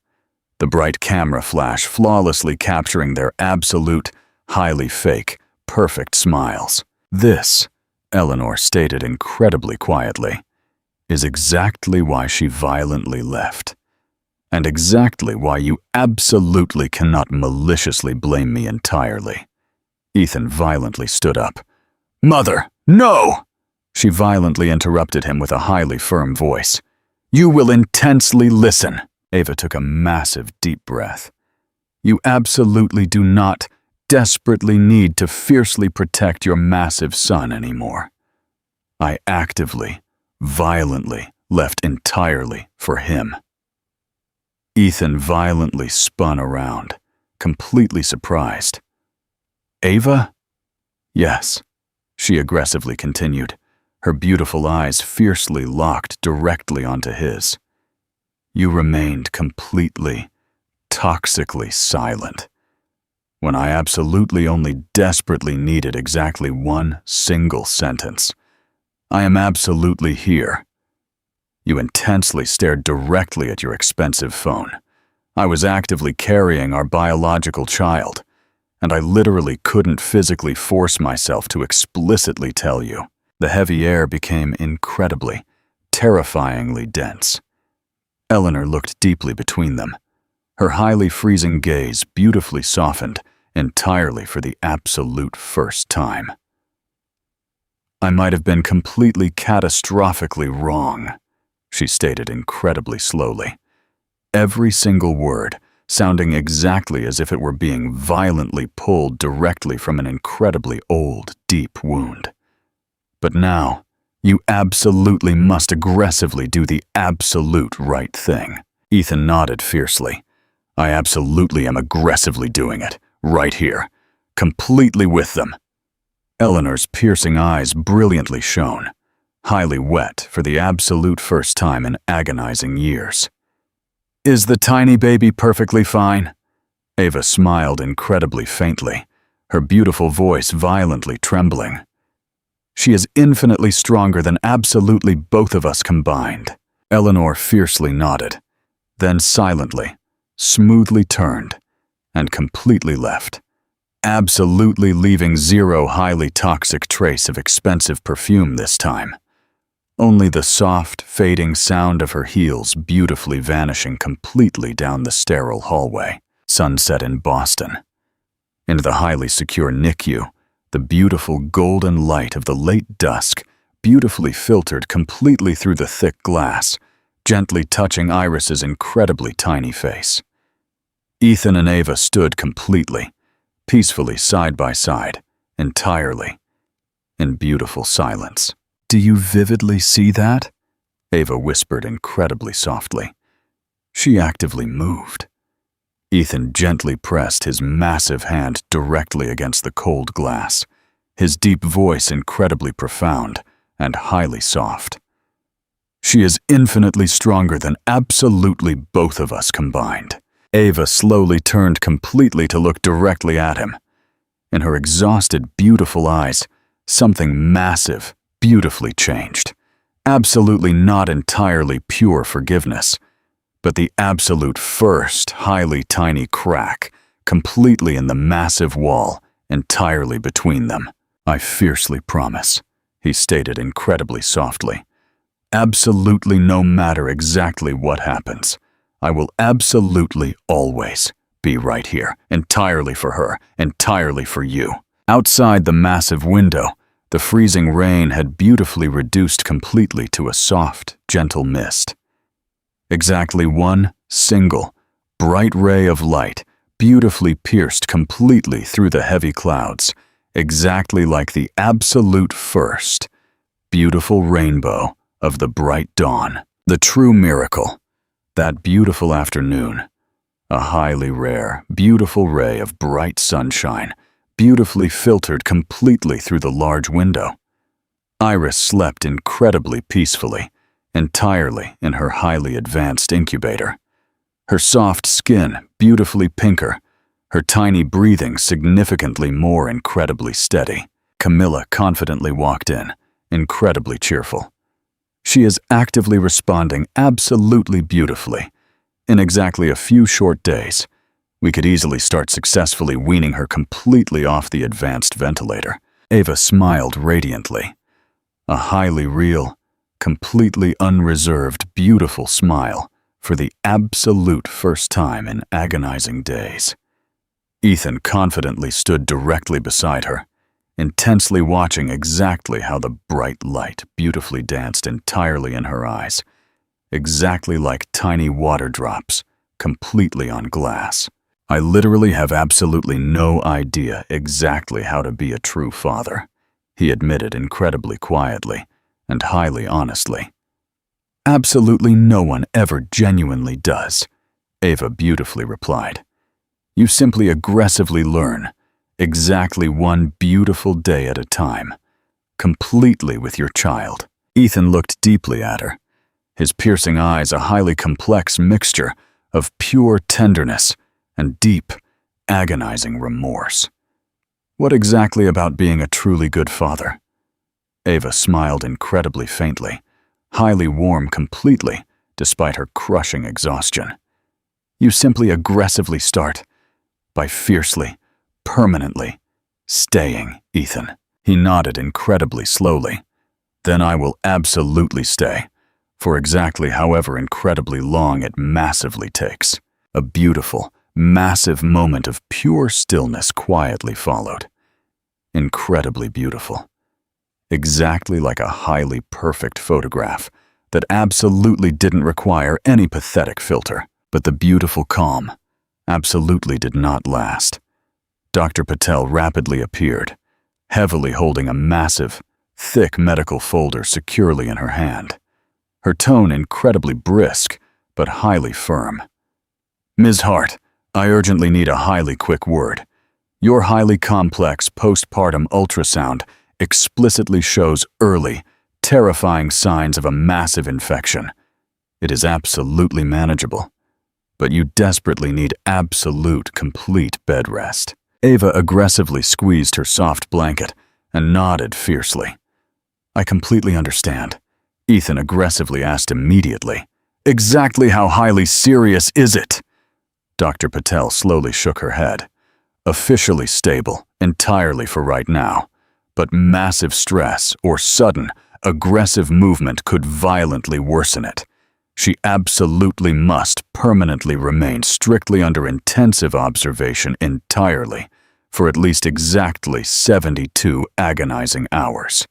The bright camera flash flawlessly capturing their absolute, highly fake, perfect smiles. This, Eleanor stated incredibly quietly, is exactly why she violently left. And exactly why you absolutely cannot maliciously blame me entirely. Ethan violently stood up. "Mother, no!" She violently interrupted him with a highly firm voice. "You will intensely listen." Ava took a massive deep breath. "You absolutely do not desperately need to fiercely protect your massive son anymore. I actively, violently left entirely for him." Ethan violently spun around, completely surprised. "Ava?" "Yes," she aggressively continued, her beautiful eyes fiercely locked directly onto his. "You remained completely, toxically silent, when I absolutely only desperately needed exactly one single sentence. I am absolutely here. You intensely stared directly at your expensive phone. I was actively carrying our biological child, and I literally couldn't physically force myself to explicitly tell you." The heavy air became incredibly, terrifyingly dense. Eleanor looked deeply between them, her highly freezing gaze beautifully softened entirely for the absolute first time. "I might have been completely catastrophically wrong," she stated incredibly slowly, every single word sounding exactly as if it were being violently pulled directly from an incredibly old, deep wound. "But now, you absolutely must aggressively do the absolute right thing." Ethan nodded fiercely. "I absolutely am aggressively doing it, right here, completely with them." Eleanor's piercing eyes brilliantly shone, highly wet for the absolute first time in agonizing years. "Is the tiny baby perfectly fine?" Ava smiled incredibly faintly, her beautiful voice violently trembling. "She is infinitely stronger than absolutely both of us combined." Eleanor fiercely nodded, then silently, smoothly turned, and completely left, absolutely leaving zero highly toxic trace of expensive perfume this time. Only the soft, fading sound of her heels beautifully vanishing completely down the sterile hallway. Sunset in Boston. Into the highly secure NICU, the beautiful golden light of the late dusk beautifully filtered completely through the thick glass, gently touching Iris's incredibly tiny face. Ethan and Ava stood completely, peacefully side by side, entirely, in beautiful silence. "Do you vividly see that?" Ava whispered incredibly softly. She actively moved. Ethan gently pressed his massive hand directly against the cold glass, his deep voice incredibly profound and highly soft. "She is infinitely stronger than absolutely both of us combined." Ava slowly turned completely to look directly at him. In her exhausted, beautiful eyes, something massive, beautifully changed. Absolutely not entirely pure forgiveness, but the absolute first highly tiny crack, completely in the massive wall, entirely between them. "I fiercely promise," he stated incredibly softly. "Absolutely no matter exactly what happens, I will absolutely always be right here, entirely for her, entirely for you." Outside the massive window, the freezing rain had beautifully reduced completely to a soft, gentle mist. Exactly one single, bright ray of light beautifully pierced completely through the heavy clouds, exactly like the absolute first, beautiful rainbow of the bright dawn. The true miracle, that beautiful afternoon, a highly rare, beautiful ray of bright sunshine, beautifully filtered completely through the large window. Iris slept incredibly peacefully, entirely in her highly advanced incubator. Her soft skin beautifully pinker, her tiny breathing significantly more incredibly steady. Camilla confidently walked in, incredibly cheerful. She is actively responding absolutely beautifully. In exactly a few short days, we could easily start successfully weaning her completely off the advanced ventilator. Ava smiled radiantly. A highly real, completely unreserved, beautiful smile for the absolute first time in agonizing days. Ethan confidently stood directly beside her, intensely watching exactly how the bright light beautifully danced entirely in her eyes, exactly like tiny water drops, completely on glass. I literally have absolutely no idea exactly how to be a true father, he admitted incredibly quietly and highly honestly. Absolutely no one ever genuinely does, Ava beautifully replied. You simply aggressively learn, exactly one beautiful day at a time, completely with your child. Ethan looked deeply at her, his piercing eyes a highly complex mixture of pure tenderness and deep, agonizing remorse. What exactly about being a truly good father? Ava smiled incredibly faintly, highly warm completely, despite her crushing exhaustion. You simply aggressively start by fiercely, permanently staying, Ethan. He nodded incredibly slowly. Then I will absolutely stay, for exactly however incredibly long it massively takes. A beautiful, massive moment of pure stillness quietly followed. Incredibly beautiful. Exactly like a highly perfect photograph that absolutely didn't require any pathetic filter. But the beautiful calm absolutely did not last. Dr. Patel rapidly appeared, heavily holding a massive, thick medical folder securely in her hand. Her tone incredibly brisk, but highly firm. Ms. Hart, I urgently need a highly quick word. Your highly complex postpartum ultrasound explicitly shows early, terrifying signs of a massive infection. It is absolutely manageable, but you desperately need absolute, complete bed rest. Ava aggressively squeezed her soft blanket and nodded fiercely. I completely understand. Ethan aggressively asked immediately, exactly how highly serious is it? Dr. Patel slowly shook her head. Officially stable, entirely for right now, but massive stress or sudden, aggressive movement could violently worsen it. She absolutely must permanently remain strictly under intensive observation entirely for at least exactly 72 agonizing hours.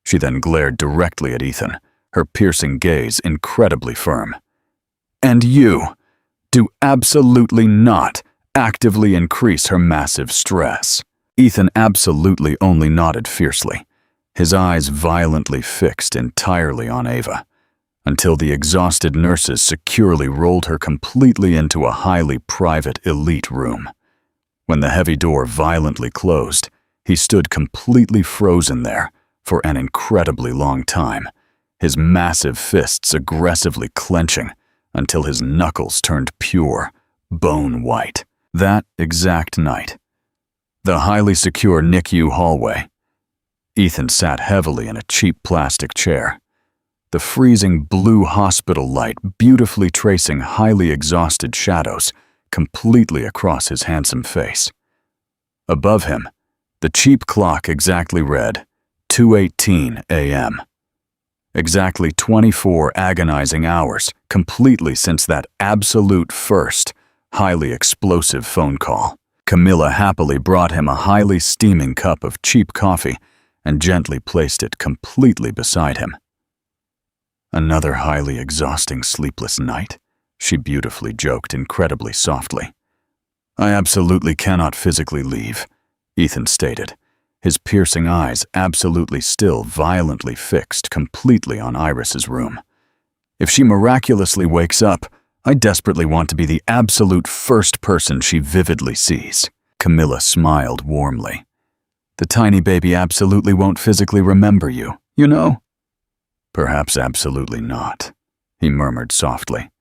She then glared directly at Ethan, her piercing gaze incredibly firm. And you do absolutely not actively increase her massive stress. Ethan absolutely only nodded fiercely, his eyes violently fixed entirely on Ava, until the exhausted nurses securely rolled her completely into a highly private elite room. When the heavy door violently closed, he stood completely frozen there for an incredibly long time, his massive fists aggressively clenching until his knuckles turned pure, bone white. That exact night, the highly secure NICU hallway, Ethan sat heavily in a cheap plastic chair, the freezing blue hospital light beautifully tracing highly exhausted shadows completely across his handsome face. Above him, the cheap clock exactly read 2:18 a.m. Exactly 24 agonizing hours completely since that absolute first, highly explosive phone call. Camilla happily brought him a highly steaming cup of cheap coffee and gently placed it completely beside him. Another highly exhausting sleepless night, she beautifully joked incredibly softly. I absolutely cannot physically leave, Ethan stated, his piercing eyes absolutely still violently fixed completely on Iris's room. If she miraculously wakes up, I desperately want to be the absolute first person she vividly sees. Camilla smiled warmly. The tiny baby absolutely won't physically remember you, you know? Perhaps absolutely not, he murmured softly.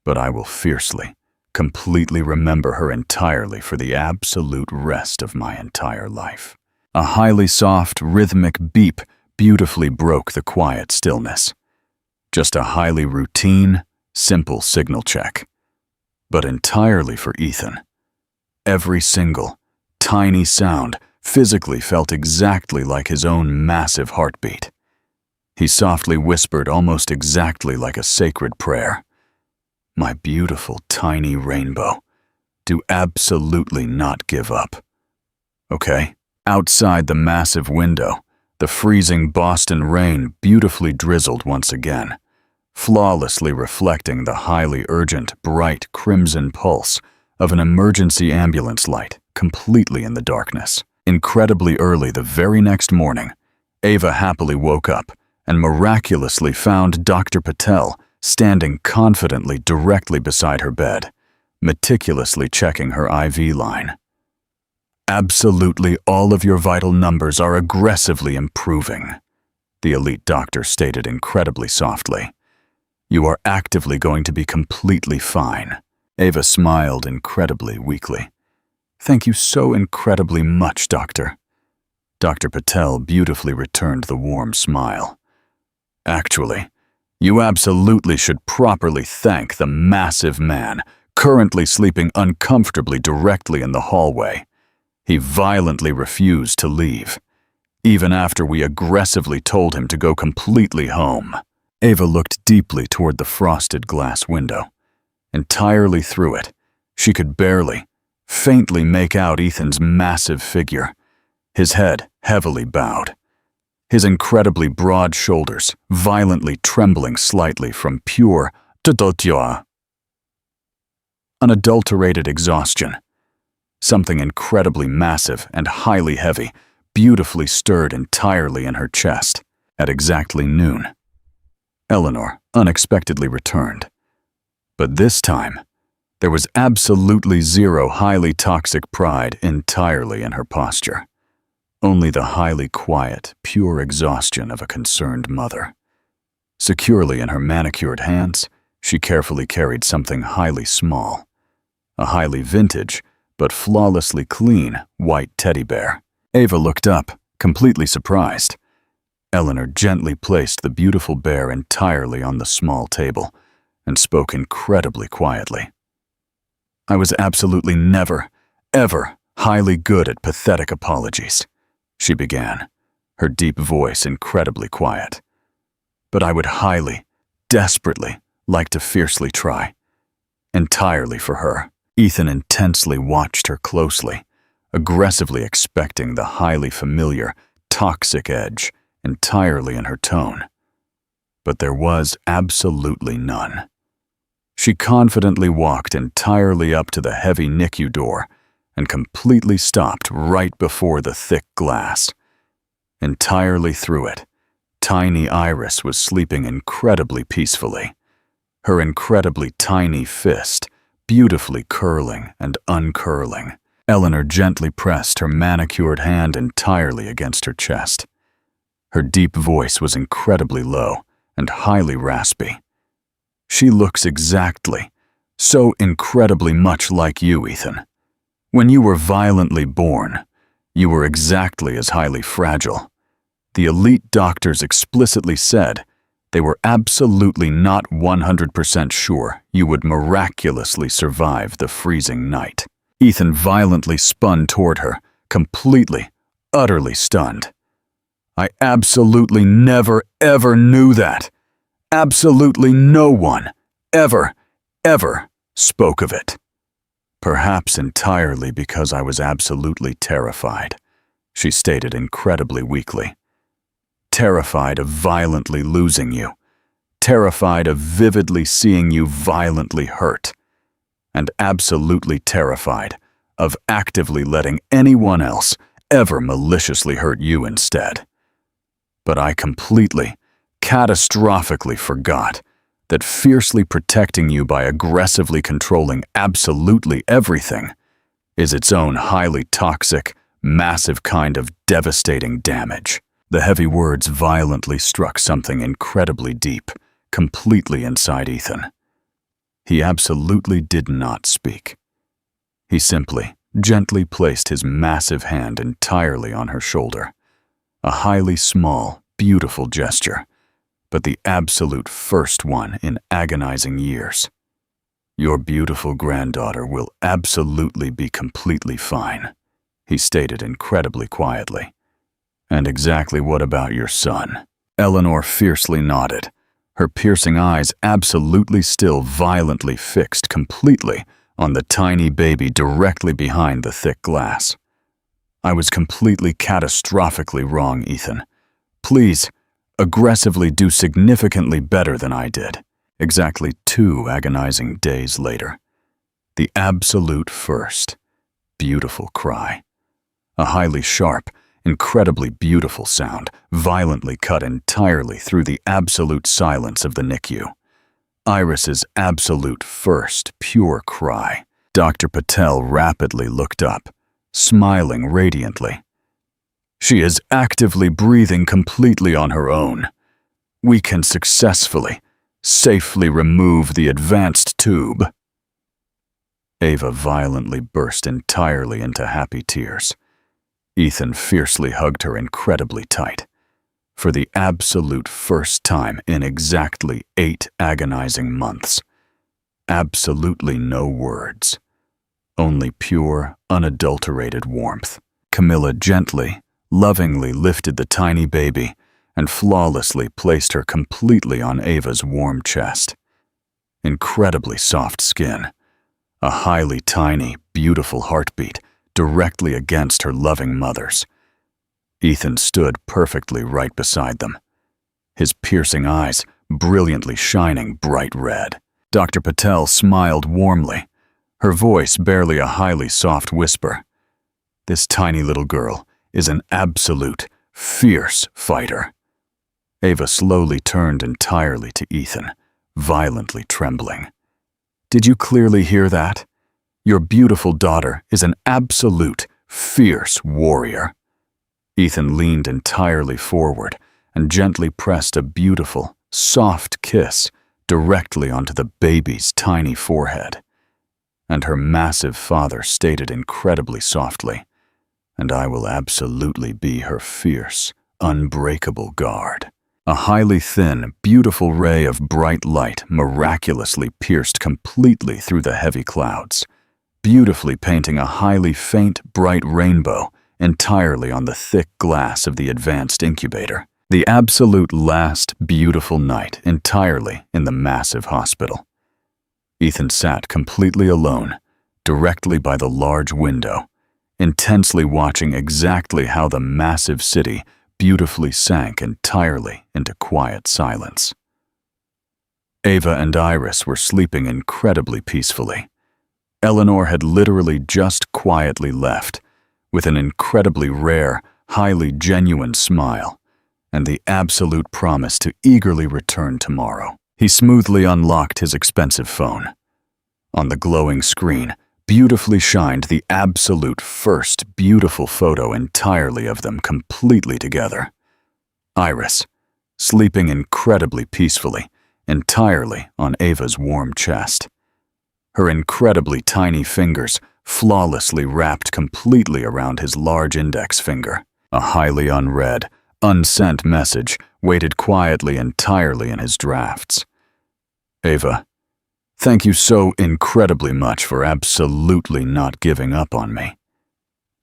But I will fiercely, completely remember her entirely for the absolute rest of my entire life. A highly soft, rhythmic beep beautifully broke the quiet stillness. Just a highly routine, simple signal check. But entirely for Ethan. Every single, tiny sound physically felt exactly like his own massive heartbeat. He softly whispered almost exactly like a sacred prayer. "My beautiful tiny rainbow, do absolutely not give up. Okay?" Outside the massive window, the freezing Boston rain beautifully drizzled once again, flawlessly reflecting the highly urgent, bright crimson pulse of an emergency ambulance light completely in the darkness. Incredibly early the very next morning, Ava happily woke up and miraculously found Dr. Patel standing confidently directly beside her bed, meticulously checking her IV line. "Absolutely all of your vital numbers are aggressively improving," the elite doctor stated incredibly softly. "You are actively going to be completely fine." Ava smiled incredibly weakly. "Thank you so incredibly much, doctor." Dr. Patel beautifully returned the warm smile. "Actually, you absolutely should properly thank the massive man currently sleeping uncomfortably directly in the hallway. He violently refused to leave, even after we aggressively told him to go completely home." Ava looked deeply toward the frosted glass window. Entirely through it, she could barely, faintly make out Ethan's massive figure, his head heavily bowed, his incredibly broad shoulders violently trembling slightly from pure unadulterated exhaustion. Something incredibly massive and highly heavy beautifully stirred entirely in her chest. At exactly noon, Eleanor unexpectedly returned. But this time, there was absolutely zero highly toxic pride entirely in her posture. Only the highly quiet, pure exhaustion of a concerned mother. Securely in her manicured hands, she carefully carried something highly small. A highly vintage, but flawlessly clean, white teddy bear. Ava looked up, completely surprised. Eleanor gently placed the beautiful bear entirely on the small table and spoke incredibly quietly. "I was absolutely never, ever highly good at pathetic apologies," she began, her deep voice incredibly quiet. "But I would highly, desperately like to fiercely try. Entirely for her." Ethan intensely watched her closely, aggressively expecting the highly familiar, toxic edge entirely in her tone. But there was absolutely none. She confidently walked entirely up to the heavy NICU door and completely stopped right before the thick glass. Entirely through it, tiny Iris was sleeping incredibly peacefully, her incredibly tiny fist beautifully curling and uncurling. Eleanor gently pressed her manicured hand entirely against her chest. Her deep voice was incredibly low and highly raspy. "She looks exactly, so incredibly much like you, Ethan. When you were violently born, you were exactly as highly fragile. The elite doctors explicitly said they were absolutely not 100% sure you would miraculously survive the freezing night." Ethan violently spun toward her, completely, utterly stunned. "I absolutely never, ever knew that. Absolutely no one, ever, ever spoke of it. Perhaps entirely because I was absolutely terrified," she stated incredibly weakly. "Terrified of violently losing you. Terrified of vividly seeing you violently hurt. And absolutely terrified of actively letting anyone else ever maliciously hurt you instead. But I completely, catastrophically forgot that fiercely protecting you by aggressively controlling absolutely everything is its own highly toxic, massive kind of devastating damage." The heavy words violently struck something incredibly deep, completely inside Ethan. He absolutely did not speak. He simply gently placed his massive hand entirely on her shoulder. A highly small, beautiful gesture, but the absolute first one in agonizing years. "Your beautiful granddaughter will absolutely be completely fine," he stated incredibly quietly. "And exactly what about your son?" Eleanor fiercely nodded, her piercing eyes absolutely still violently fixed completely on the tiny baby directly behind the thick glass. "I was completely catastrophically wrong, Ethan. Please, aggressively do significantly better than I did." Exactly 2 agonizing days later. The absolute first beautiful cry. A highly sharp, incredibly beautiful sound, violently cut entirely through the absolute silence of the NICU. Iris's absolute first pure cry. Dr. Patel rapidly looked up, smiling radiantly. "She is actively breathing completely on her own. We can successfully, safely remove the advanced tube." Ava violently burst entirely into happy tears. Ethan fiercely hugged her incredibly tight. For the absolute first time in exactly 8 agonizing months. Absolutely no words. Only pure, unadulterated warmth. Camilla gently, lovingly lifted the tiny baby and flawlessly placed her completely on Ava's warm chest. Incredibly soft skin. A highly tiny, beautiful heartbeat directly against her loving mother's. Ethan stood perfectly right beside them, his piercing eyes brilliantly shining bright red. Dr. Patel smiled warmly, her voice barely a highly soft whisper. "This tiny little girl is an absolute, fierce fighter." Ava slowly turned entirely to Ethan, violently trembling. "Did you clearly hear that? Your beautiful daughter is an absolute, fierce warrior." Ethan leaned entirely forward and gently pressed a beautiful, soft kiss directly onto the baby's tiny forehead. And her massive father stated incredibly softly, "And I will absolutely be her fierce, unbreakable guard." A highly thin, beautiful ray of bright light miraculously pierced completely through the heavy clouds, beautifully painting a highly faint, bright rainbow entirely on the thick glass of the advanced incubator. The absolute last beautiful night entirely in the massive hospital. Ethan sat completely alone, directly by the large window, intensely watching exactly how the massive city beautifully sank entirely into quiet silence. Ava and Iris were sleeping incredibly peacefully. Eleanor had literally just quietly left, with an incredibly rare, highly genuine smile, and the absolute promise to eagerly return tomorrow. He smoothly unlocked his expensive phone. On the glowing screen, beautifully shined the absolute first beautiful photo entirely of them completely together. Iris, sleeping incredibly peacefully, entirely on Ava's warm chest. Her incredibly tiny fingers flawlessly wrapped completely around his large index finger. A highly unread, unsent message waited quietly entirely in his drafts. "Ava, thank you so incredibly much for absolutely not giving up on me."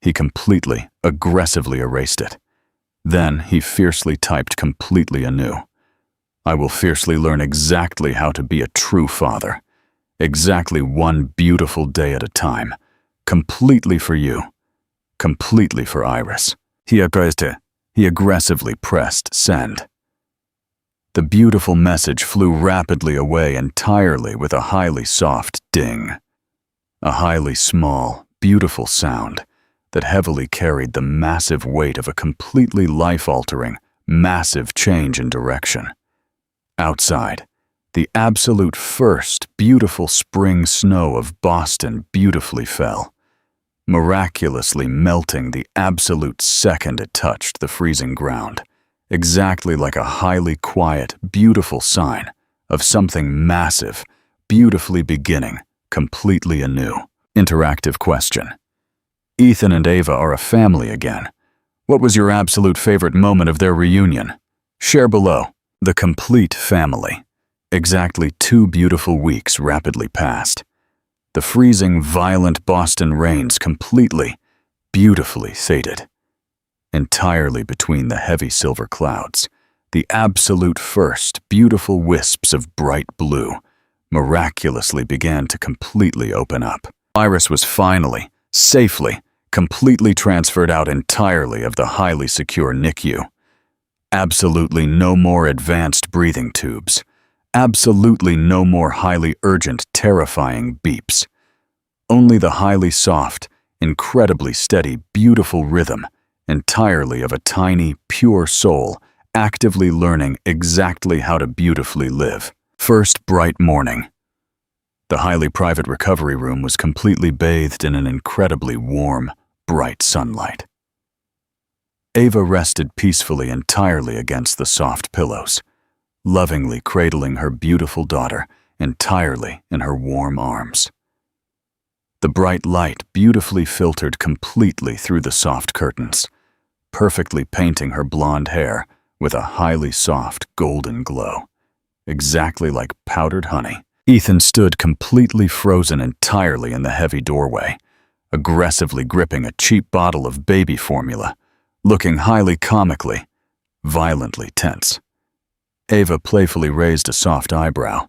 He completely, aggressively erased it. Then he fiercely typed completely anew. "I will fiercely learn exactly how to be a true father. Exactly one beautiful day at a time. Completely for you. Completely for Iris." He aggressively pressed send. The beautiful message flew rapidly away entirely with a highly soft ding. A highly small, beautiful sound that heavily carried the massive weight of a completely life-altering, massive change in direction. Outside, the absolute first beautiful spring snow of Boston beautifully fell, miraculously melting the absolute second it touched the freezing ground, exactly like a highly quiet, beautiful sign of something massive, beautifully beginning, completely anew. Interactive question. Ethan and Ava are a family again. What was your absolute favorite moment of their reunion? Share below. The complete family. Exactly 2 beautiful weeks rapidly passed. The freezing, violent Boston rains completely, beautifully faded. Entirely between the heavy silver clouds, the absolute first beautiful wisps of bright blue miraculously began to completely open up. Iris was finally, safely, completely transferred out entirely of the highly secure NICU. Absolutely no more advanced breathing tubes. Absolutely no more highly urgent, terrifying beeps. Only the highly soft, incredibly steady, beautiful rhythm, entirely of a tiny, pure soul, actively learning exactly how to beautifully live. First bright morning. The highly private recovery room was completely bathed in an incredibly warm, bright sunlight. Ava rested peacefully entirely against the soft pillows, lovingly cradling her beautiful daughter entirely in her warm arms. The bright light beautifully filtered completely through the soft curtains, perfectly painting her blonde hair with a highly soft golden glow, exactly like powdered honey. Ethan stood completely frozen entirely in the heavy doorway, aggressively gripping a cheap bottle of baby formula, looking highly comically, violently tense. Ava playfully raised a soft eyebrow.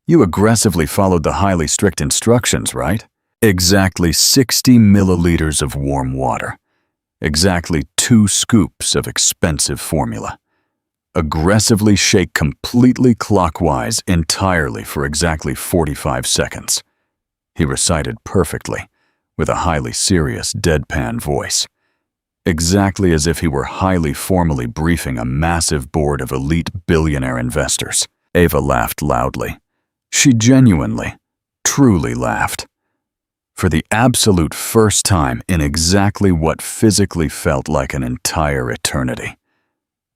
You aggressively followed the highly strict instructions, right? Exactly 60 milliliters of warm water. Exactly 2 scoops of expensive formula. Aggressively shake completely clockwise entirely for exactly 45 seconds. He recited perfectly, with a highly serious, deadpan voice. Exactly as if he were highly formally briefing a massive board of elite billionaire investors. Ava laughed loudly. She genuinely, truly laughed. For the absolute first time in exactly what physically felt like an entire eternity.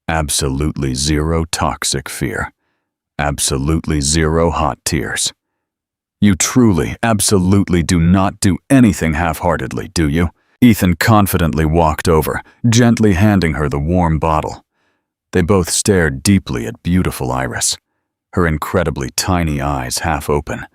Absolutely zero toxic fear. Absolutely zero hot tears. You truly, absolutely do not do anything half-heartedly, do you? Ethan confidently walked over, gently handing her the warm bottle. They both stared deeply at beautiful Iris, her incredibly tiny eyes half open,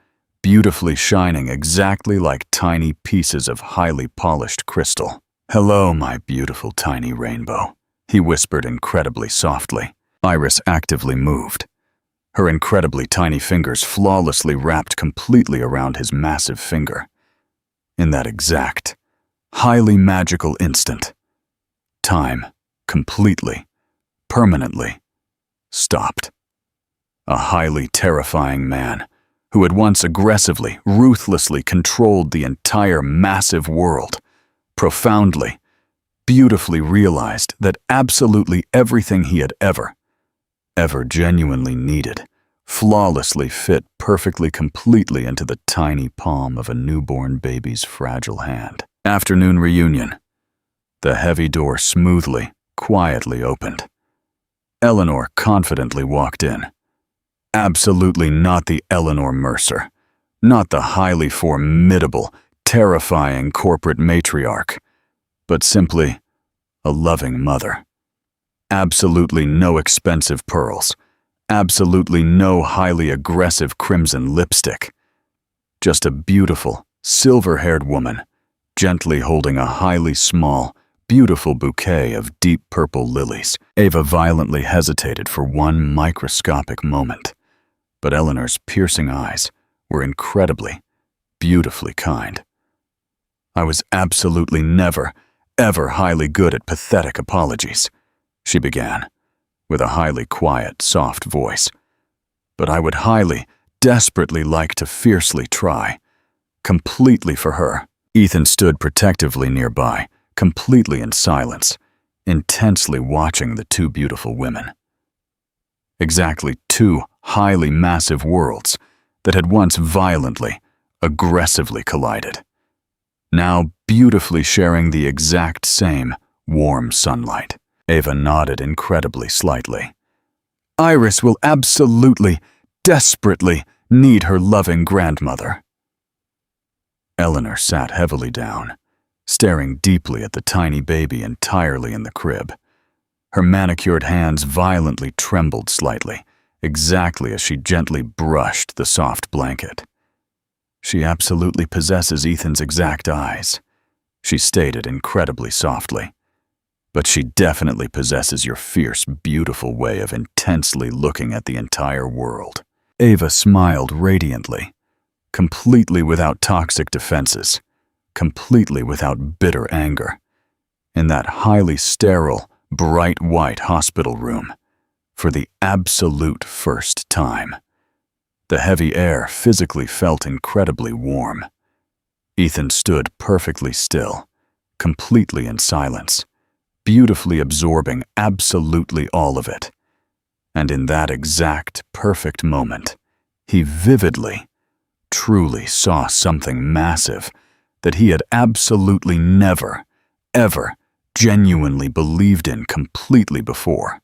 beautifully shining exactly like tiny pieces of highly polished crystal. Hello, my beautiful tiny rainbow, he whispered incredibly softly. Iris actively moved. Her incredibly tiny fingers flawlessly wrapped completely around his massive finger. In that exact, highly magical instant, time completely, permanently stopped. A highly terrifying man who had once aggressively, ruthlessly controlled the entire massive world, profoundly, beautifully realized that absolutely everything he had ever genuinely needed, flawlessly fit perfectly completely into the tiny palm of a newborn baby's fragile hand. Afternoon reunion. The heavy door smoothly, quietly opened. Eleanor confidently walked in. Absolutely not the Eleanor Mercer, not the highly formidable, terrifying corporate matriarch, but simply a loving mother. Absolutely no expensive pearls, absolutely no highly aggressive crimson lipstick. Just a beautiful, silver-haired woman, gently holding a highly small, beautiful bouquet of deep purple lilies. Ava violently hesitated for one microscopic moment, but Eleanor's piercing eyes were incredibly, beautifully kind. I was absolutely never, ever highly good at pathetic apologies, she began, with a highly quiet, soft voice. But I would highly, desperately like to fiercely try. Completely for her. Ethan stood protectively nearby, completely in silence, intensely watching the 2 beautiful women. Exactly 2 highly massive worlds that had once violently, aggressively collided. Now beautifully sharing the exact same warm sunlight. Ava nodded incredibly slightly. Iris will absolutely, desperately need her loving grandmother. Eleanor sat heavily down, staring deeply at the tiny baby entirely in the crib. Her manicured hands violently trembled slightly, exactly as she gently brushed the soft blanket. "She absolutely possesses Ethan's exact eyes," she stated incredibly softly. "But she definitely possesses your fierce, beautiful way of intensely looking at the entire world." Ava smiled radiantly, completely without toxic defenses, completely without bitter anger. In that highly sterile, bright white hospital room, for the absolute first time, the heavy air physically felt incredibly warm. Ethan stood perfectly still, completely in silence, beautifully absorbing absolutely all of it. And in that exact, perfect moment, he vividly, truly saw something massive that he had absolutely never, ever genuinely believed in completely before.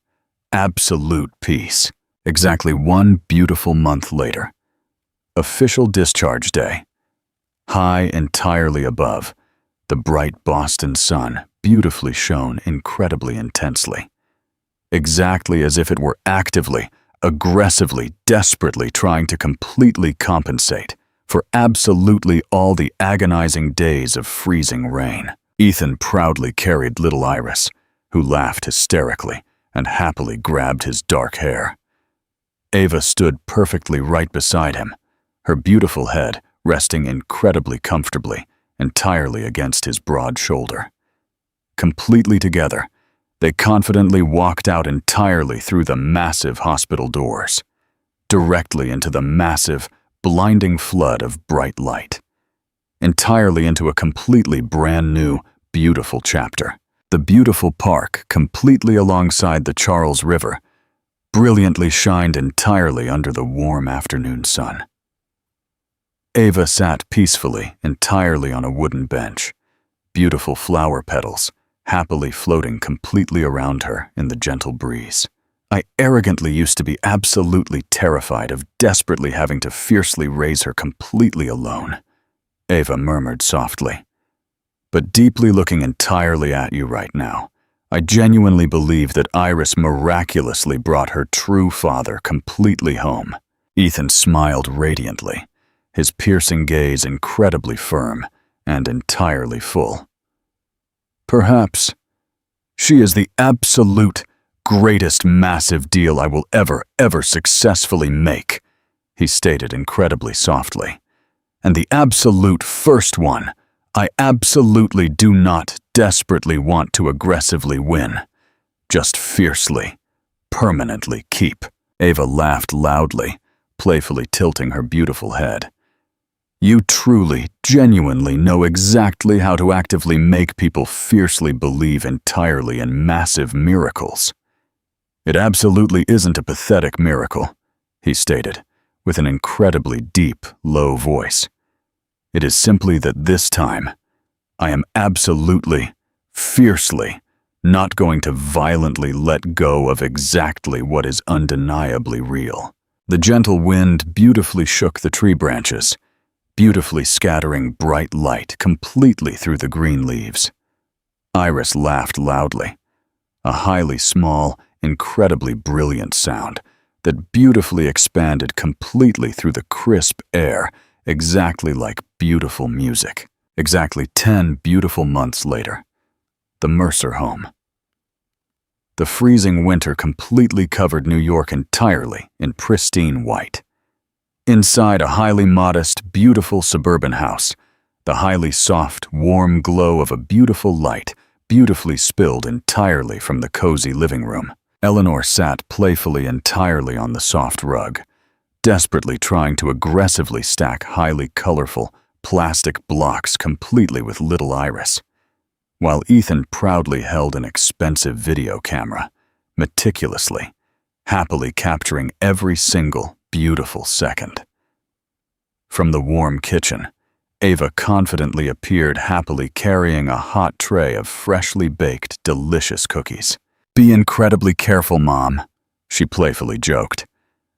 Absolute peace. Exactly 1 beautiful month later. Official discharge day. High entirely above, the bright Boston sun beautifully shone incredibly intensely. Exactly as if it were actively, aggressively, desperately trying to completely compensate for absolutely all the agonizing days of freezing rain. Ethan proudly carried little Iris, who laughed hysterically and happily grabbed his dark hair. Ava stood perfectly right beside him, her beautiful head resting incredibly comfortably, entirely against his broad shoulder. Completely together, they confidently walked out entirely through the massive hospital doors, directly into the massive, blinding flood of bright light, entirely into a completely brand new, beautiful chapter. The beautiful park, completely alongside the Charles River, brilliantly shined entirely under the warm afternoon sun. Ava sat peacefully, entirely on a wooden bench, beautiful flower petals happily floating completely around her in the gentle breeze. "I arrogantly used to be absolutely terrified of desperately having to fiercely raise her completely alone," Ava murmured softly. "But deeply looking entirely at you right now, I genuinely believe that Iris miraculously brought her true father completely home." Ethan smiled radiantly, his piercing gaze incredibly firm and entirely full. "Perhaps. She is the absolute greatest massive deal I will ever successfully make," he stated incredibly softly. "And the absolute first one I absolutely do not desperately want to aggressively win, just fiercely, permanently keep." Ava laughed loudly, playfully tilting her beautiful head. "You truly, genuinely know exactly how to actively make people fiercely believe entirely in massive miracles." "It absolutely isn't a pathetic miracle," he stated, with an incredibly deep, low voice. "It is simply that this time, I am absolutely, fiercely, not going to violently let go of exactly what is undeniably real." The gentle wind beautifully shook the tree branches, beautifully scattering bright light completely through the green leaves. Iris laughed loudly, a highly small, incredibly brilliant sound that beautifully expanded completely through the crisp air, exactly like beautiful music. Exactly 10 beautiful months later, the Mercer home. The freezing winter completely covered New York entirely in pristine white. Inside a highly modest, beautiful suburban house, the highly soft, warm glow of a beautiful light beautifully spilled entirely from the cozy living room. Eleanor sat playfully entirely on the soft rug, desperately trying to aggressively stack highly colorful, plastic blocks completely with little Iris, while Ethan proudly held an expensive video camera, meticulously, happily capturing every single beautiful second. From the warm kitchen, Ava confidently appeared happily carrying a hot tray of freshly baked, delicious cookies. "Be incredibly careful, Mom," she playfully joked.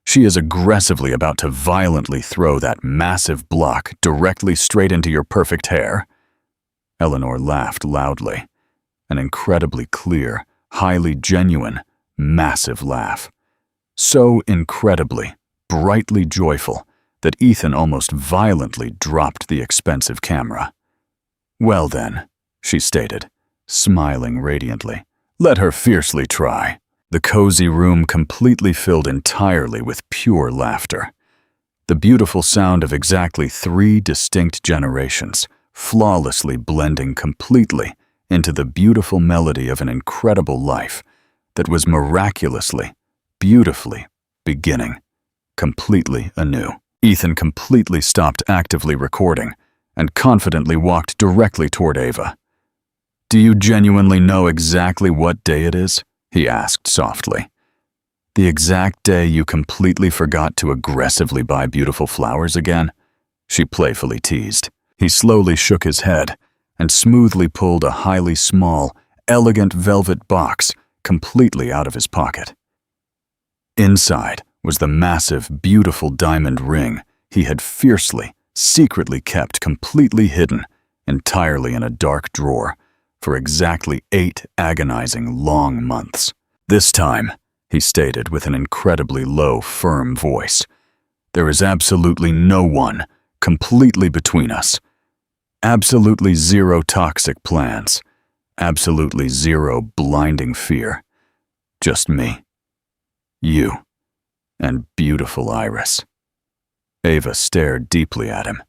"She is aggressively about to violently throw that massive block directly straight into your perfect hair." Eleanor laughed loudly. An incredibly clear, highly genuine, massive laugh. So incredibly, brightly joyful that Ethan almost violently dropped the expensive camera. "Well then," she stated, smiling radiantly, "let her fiercely try." The cozy room completely filled entirely with pure laughter. The beautiful sound of exactly 3 distinct generations, flawlessly blending completely into the beautiful melody of an incredible life that was miraculously, beautifully beginning, completely anew. Ethan completely stopped actively recording and confidently walked directly toward Ava. "Do you genuinely know exactly what day it is?" he asked softly. "The exact day you completely forgot to aggressively buy beautiful flowers again?" she playfully teased. He slowly shook his head and smoothly pulled a highly small, elegant velvet box completely out of his pocket. Inside was the massive, beautiful diamond ring he had fiercely, secretly kept completely hidden, entirely in a dark drawer, for exactly 8 agonizing long months. "This time," he stated with an incredibly low, firm voice, "there is absolutely no one completely between us. Absolutely 0 toxic plans. Absolutely 0 blinding fear. Just me, you, and beautiful Iris." Ava stared deeply at him,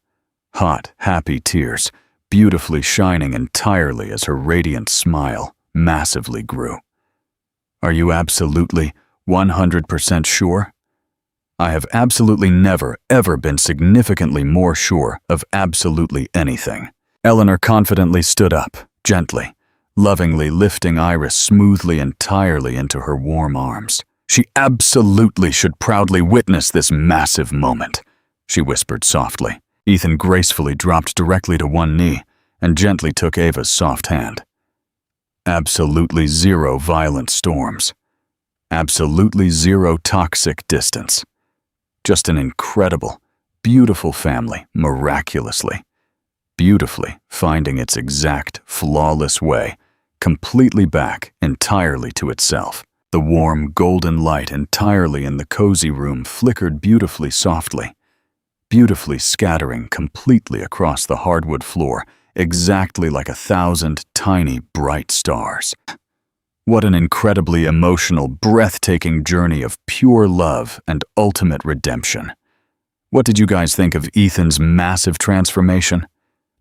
hot, happy tears beautifully shining entirely as her radiant smile massively grew. "Are you absolutely 100% sure?" "I have absolutely never, ever been significantly more sure of absolutely anything." Eleanor confidently stood up, gently, lovingly lifting Iris smoothly entirely into her warm arms. "She absolutely should proudly witness this massive moment," she whispered softly. Ethan gracefully dropped directly to one knee and gently took Ava's soft hand. "Absolutely 0 violent storms. Absolutely 0 toxic distance. Just an incredible, beautiful family, miraculously, beautifully finding its exact, flawless way, completely back entirely to itself." The warm, golden light entirely in the cozy room flickered beautifully softly, beautifully scattering completely across the hardwood floor, exactly like 1,000 tiny, bright stars. What an incredibly emotional, breathtaking journey of pure love and ultimate redemption. What did you guys think of Ethan's massive transformation?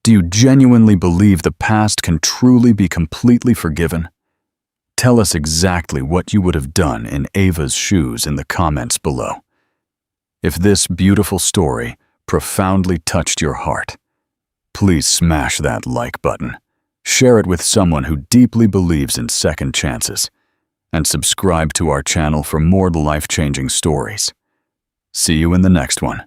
Do you genuinely believe the past can truly be completely forgiven? Tell us exactly what you would have done in Ava's shoes in the comments below. If this beautiful story profoundly touched your heart, please smash that like button, share it with someone who deeply believes in second chances, and subscribe to our channel for more life-changing stories. See you in the next one.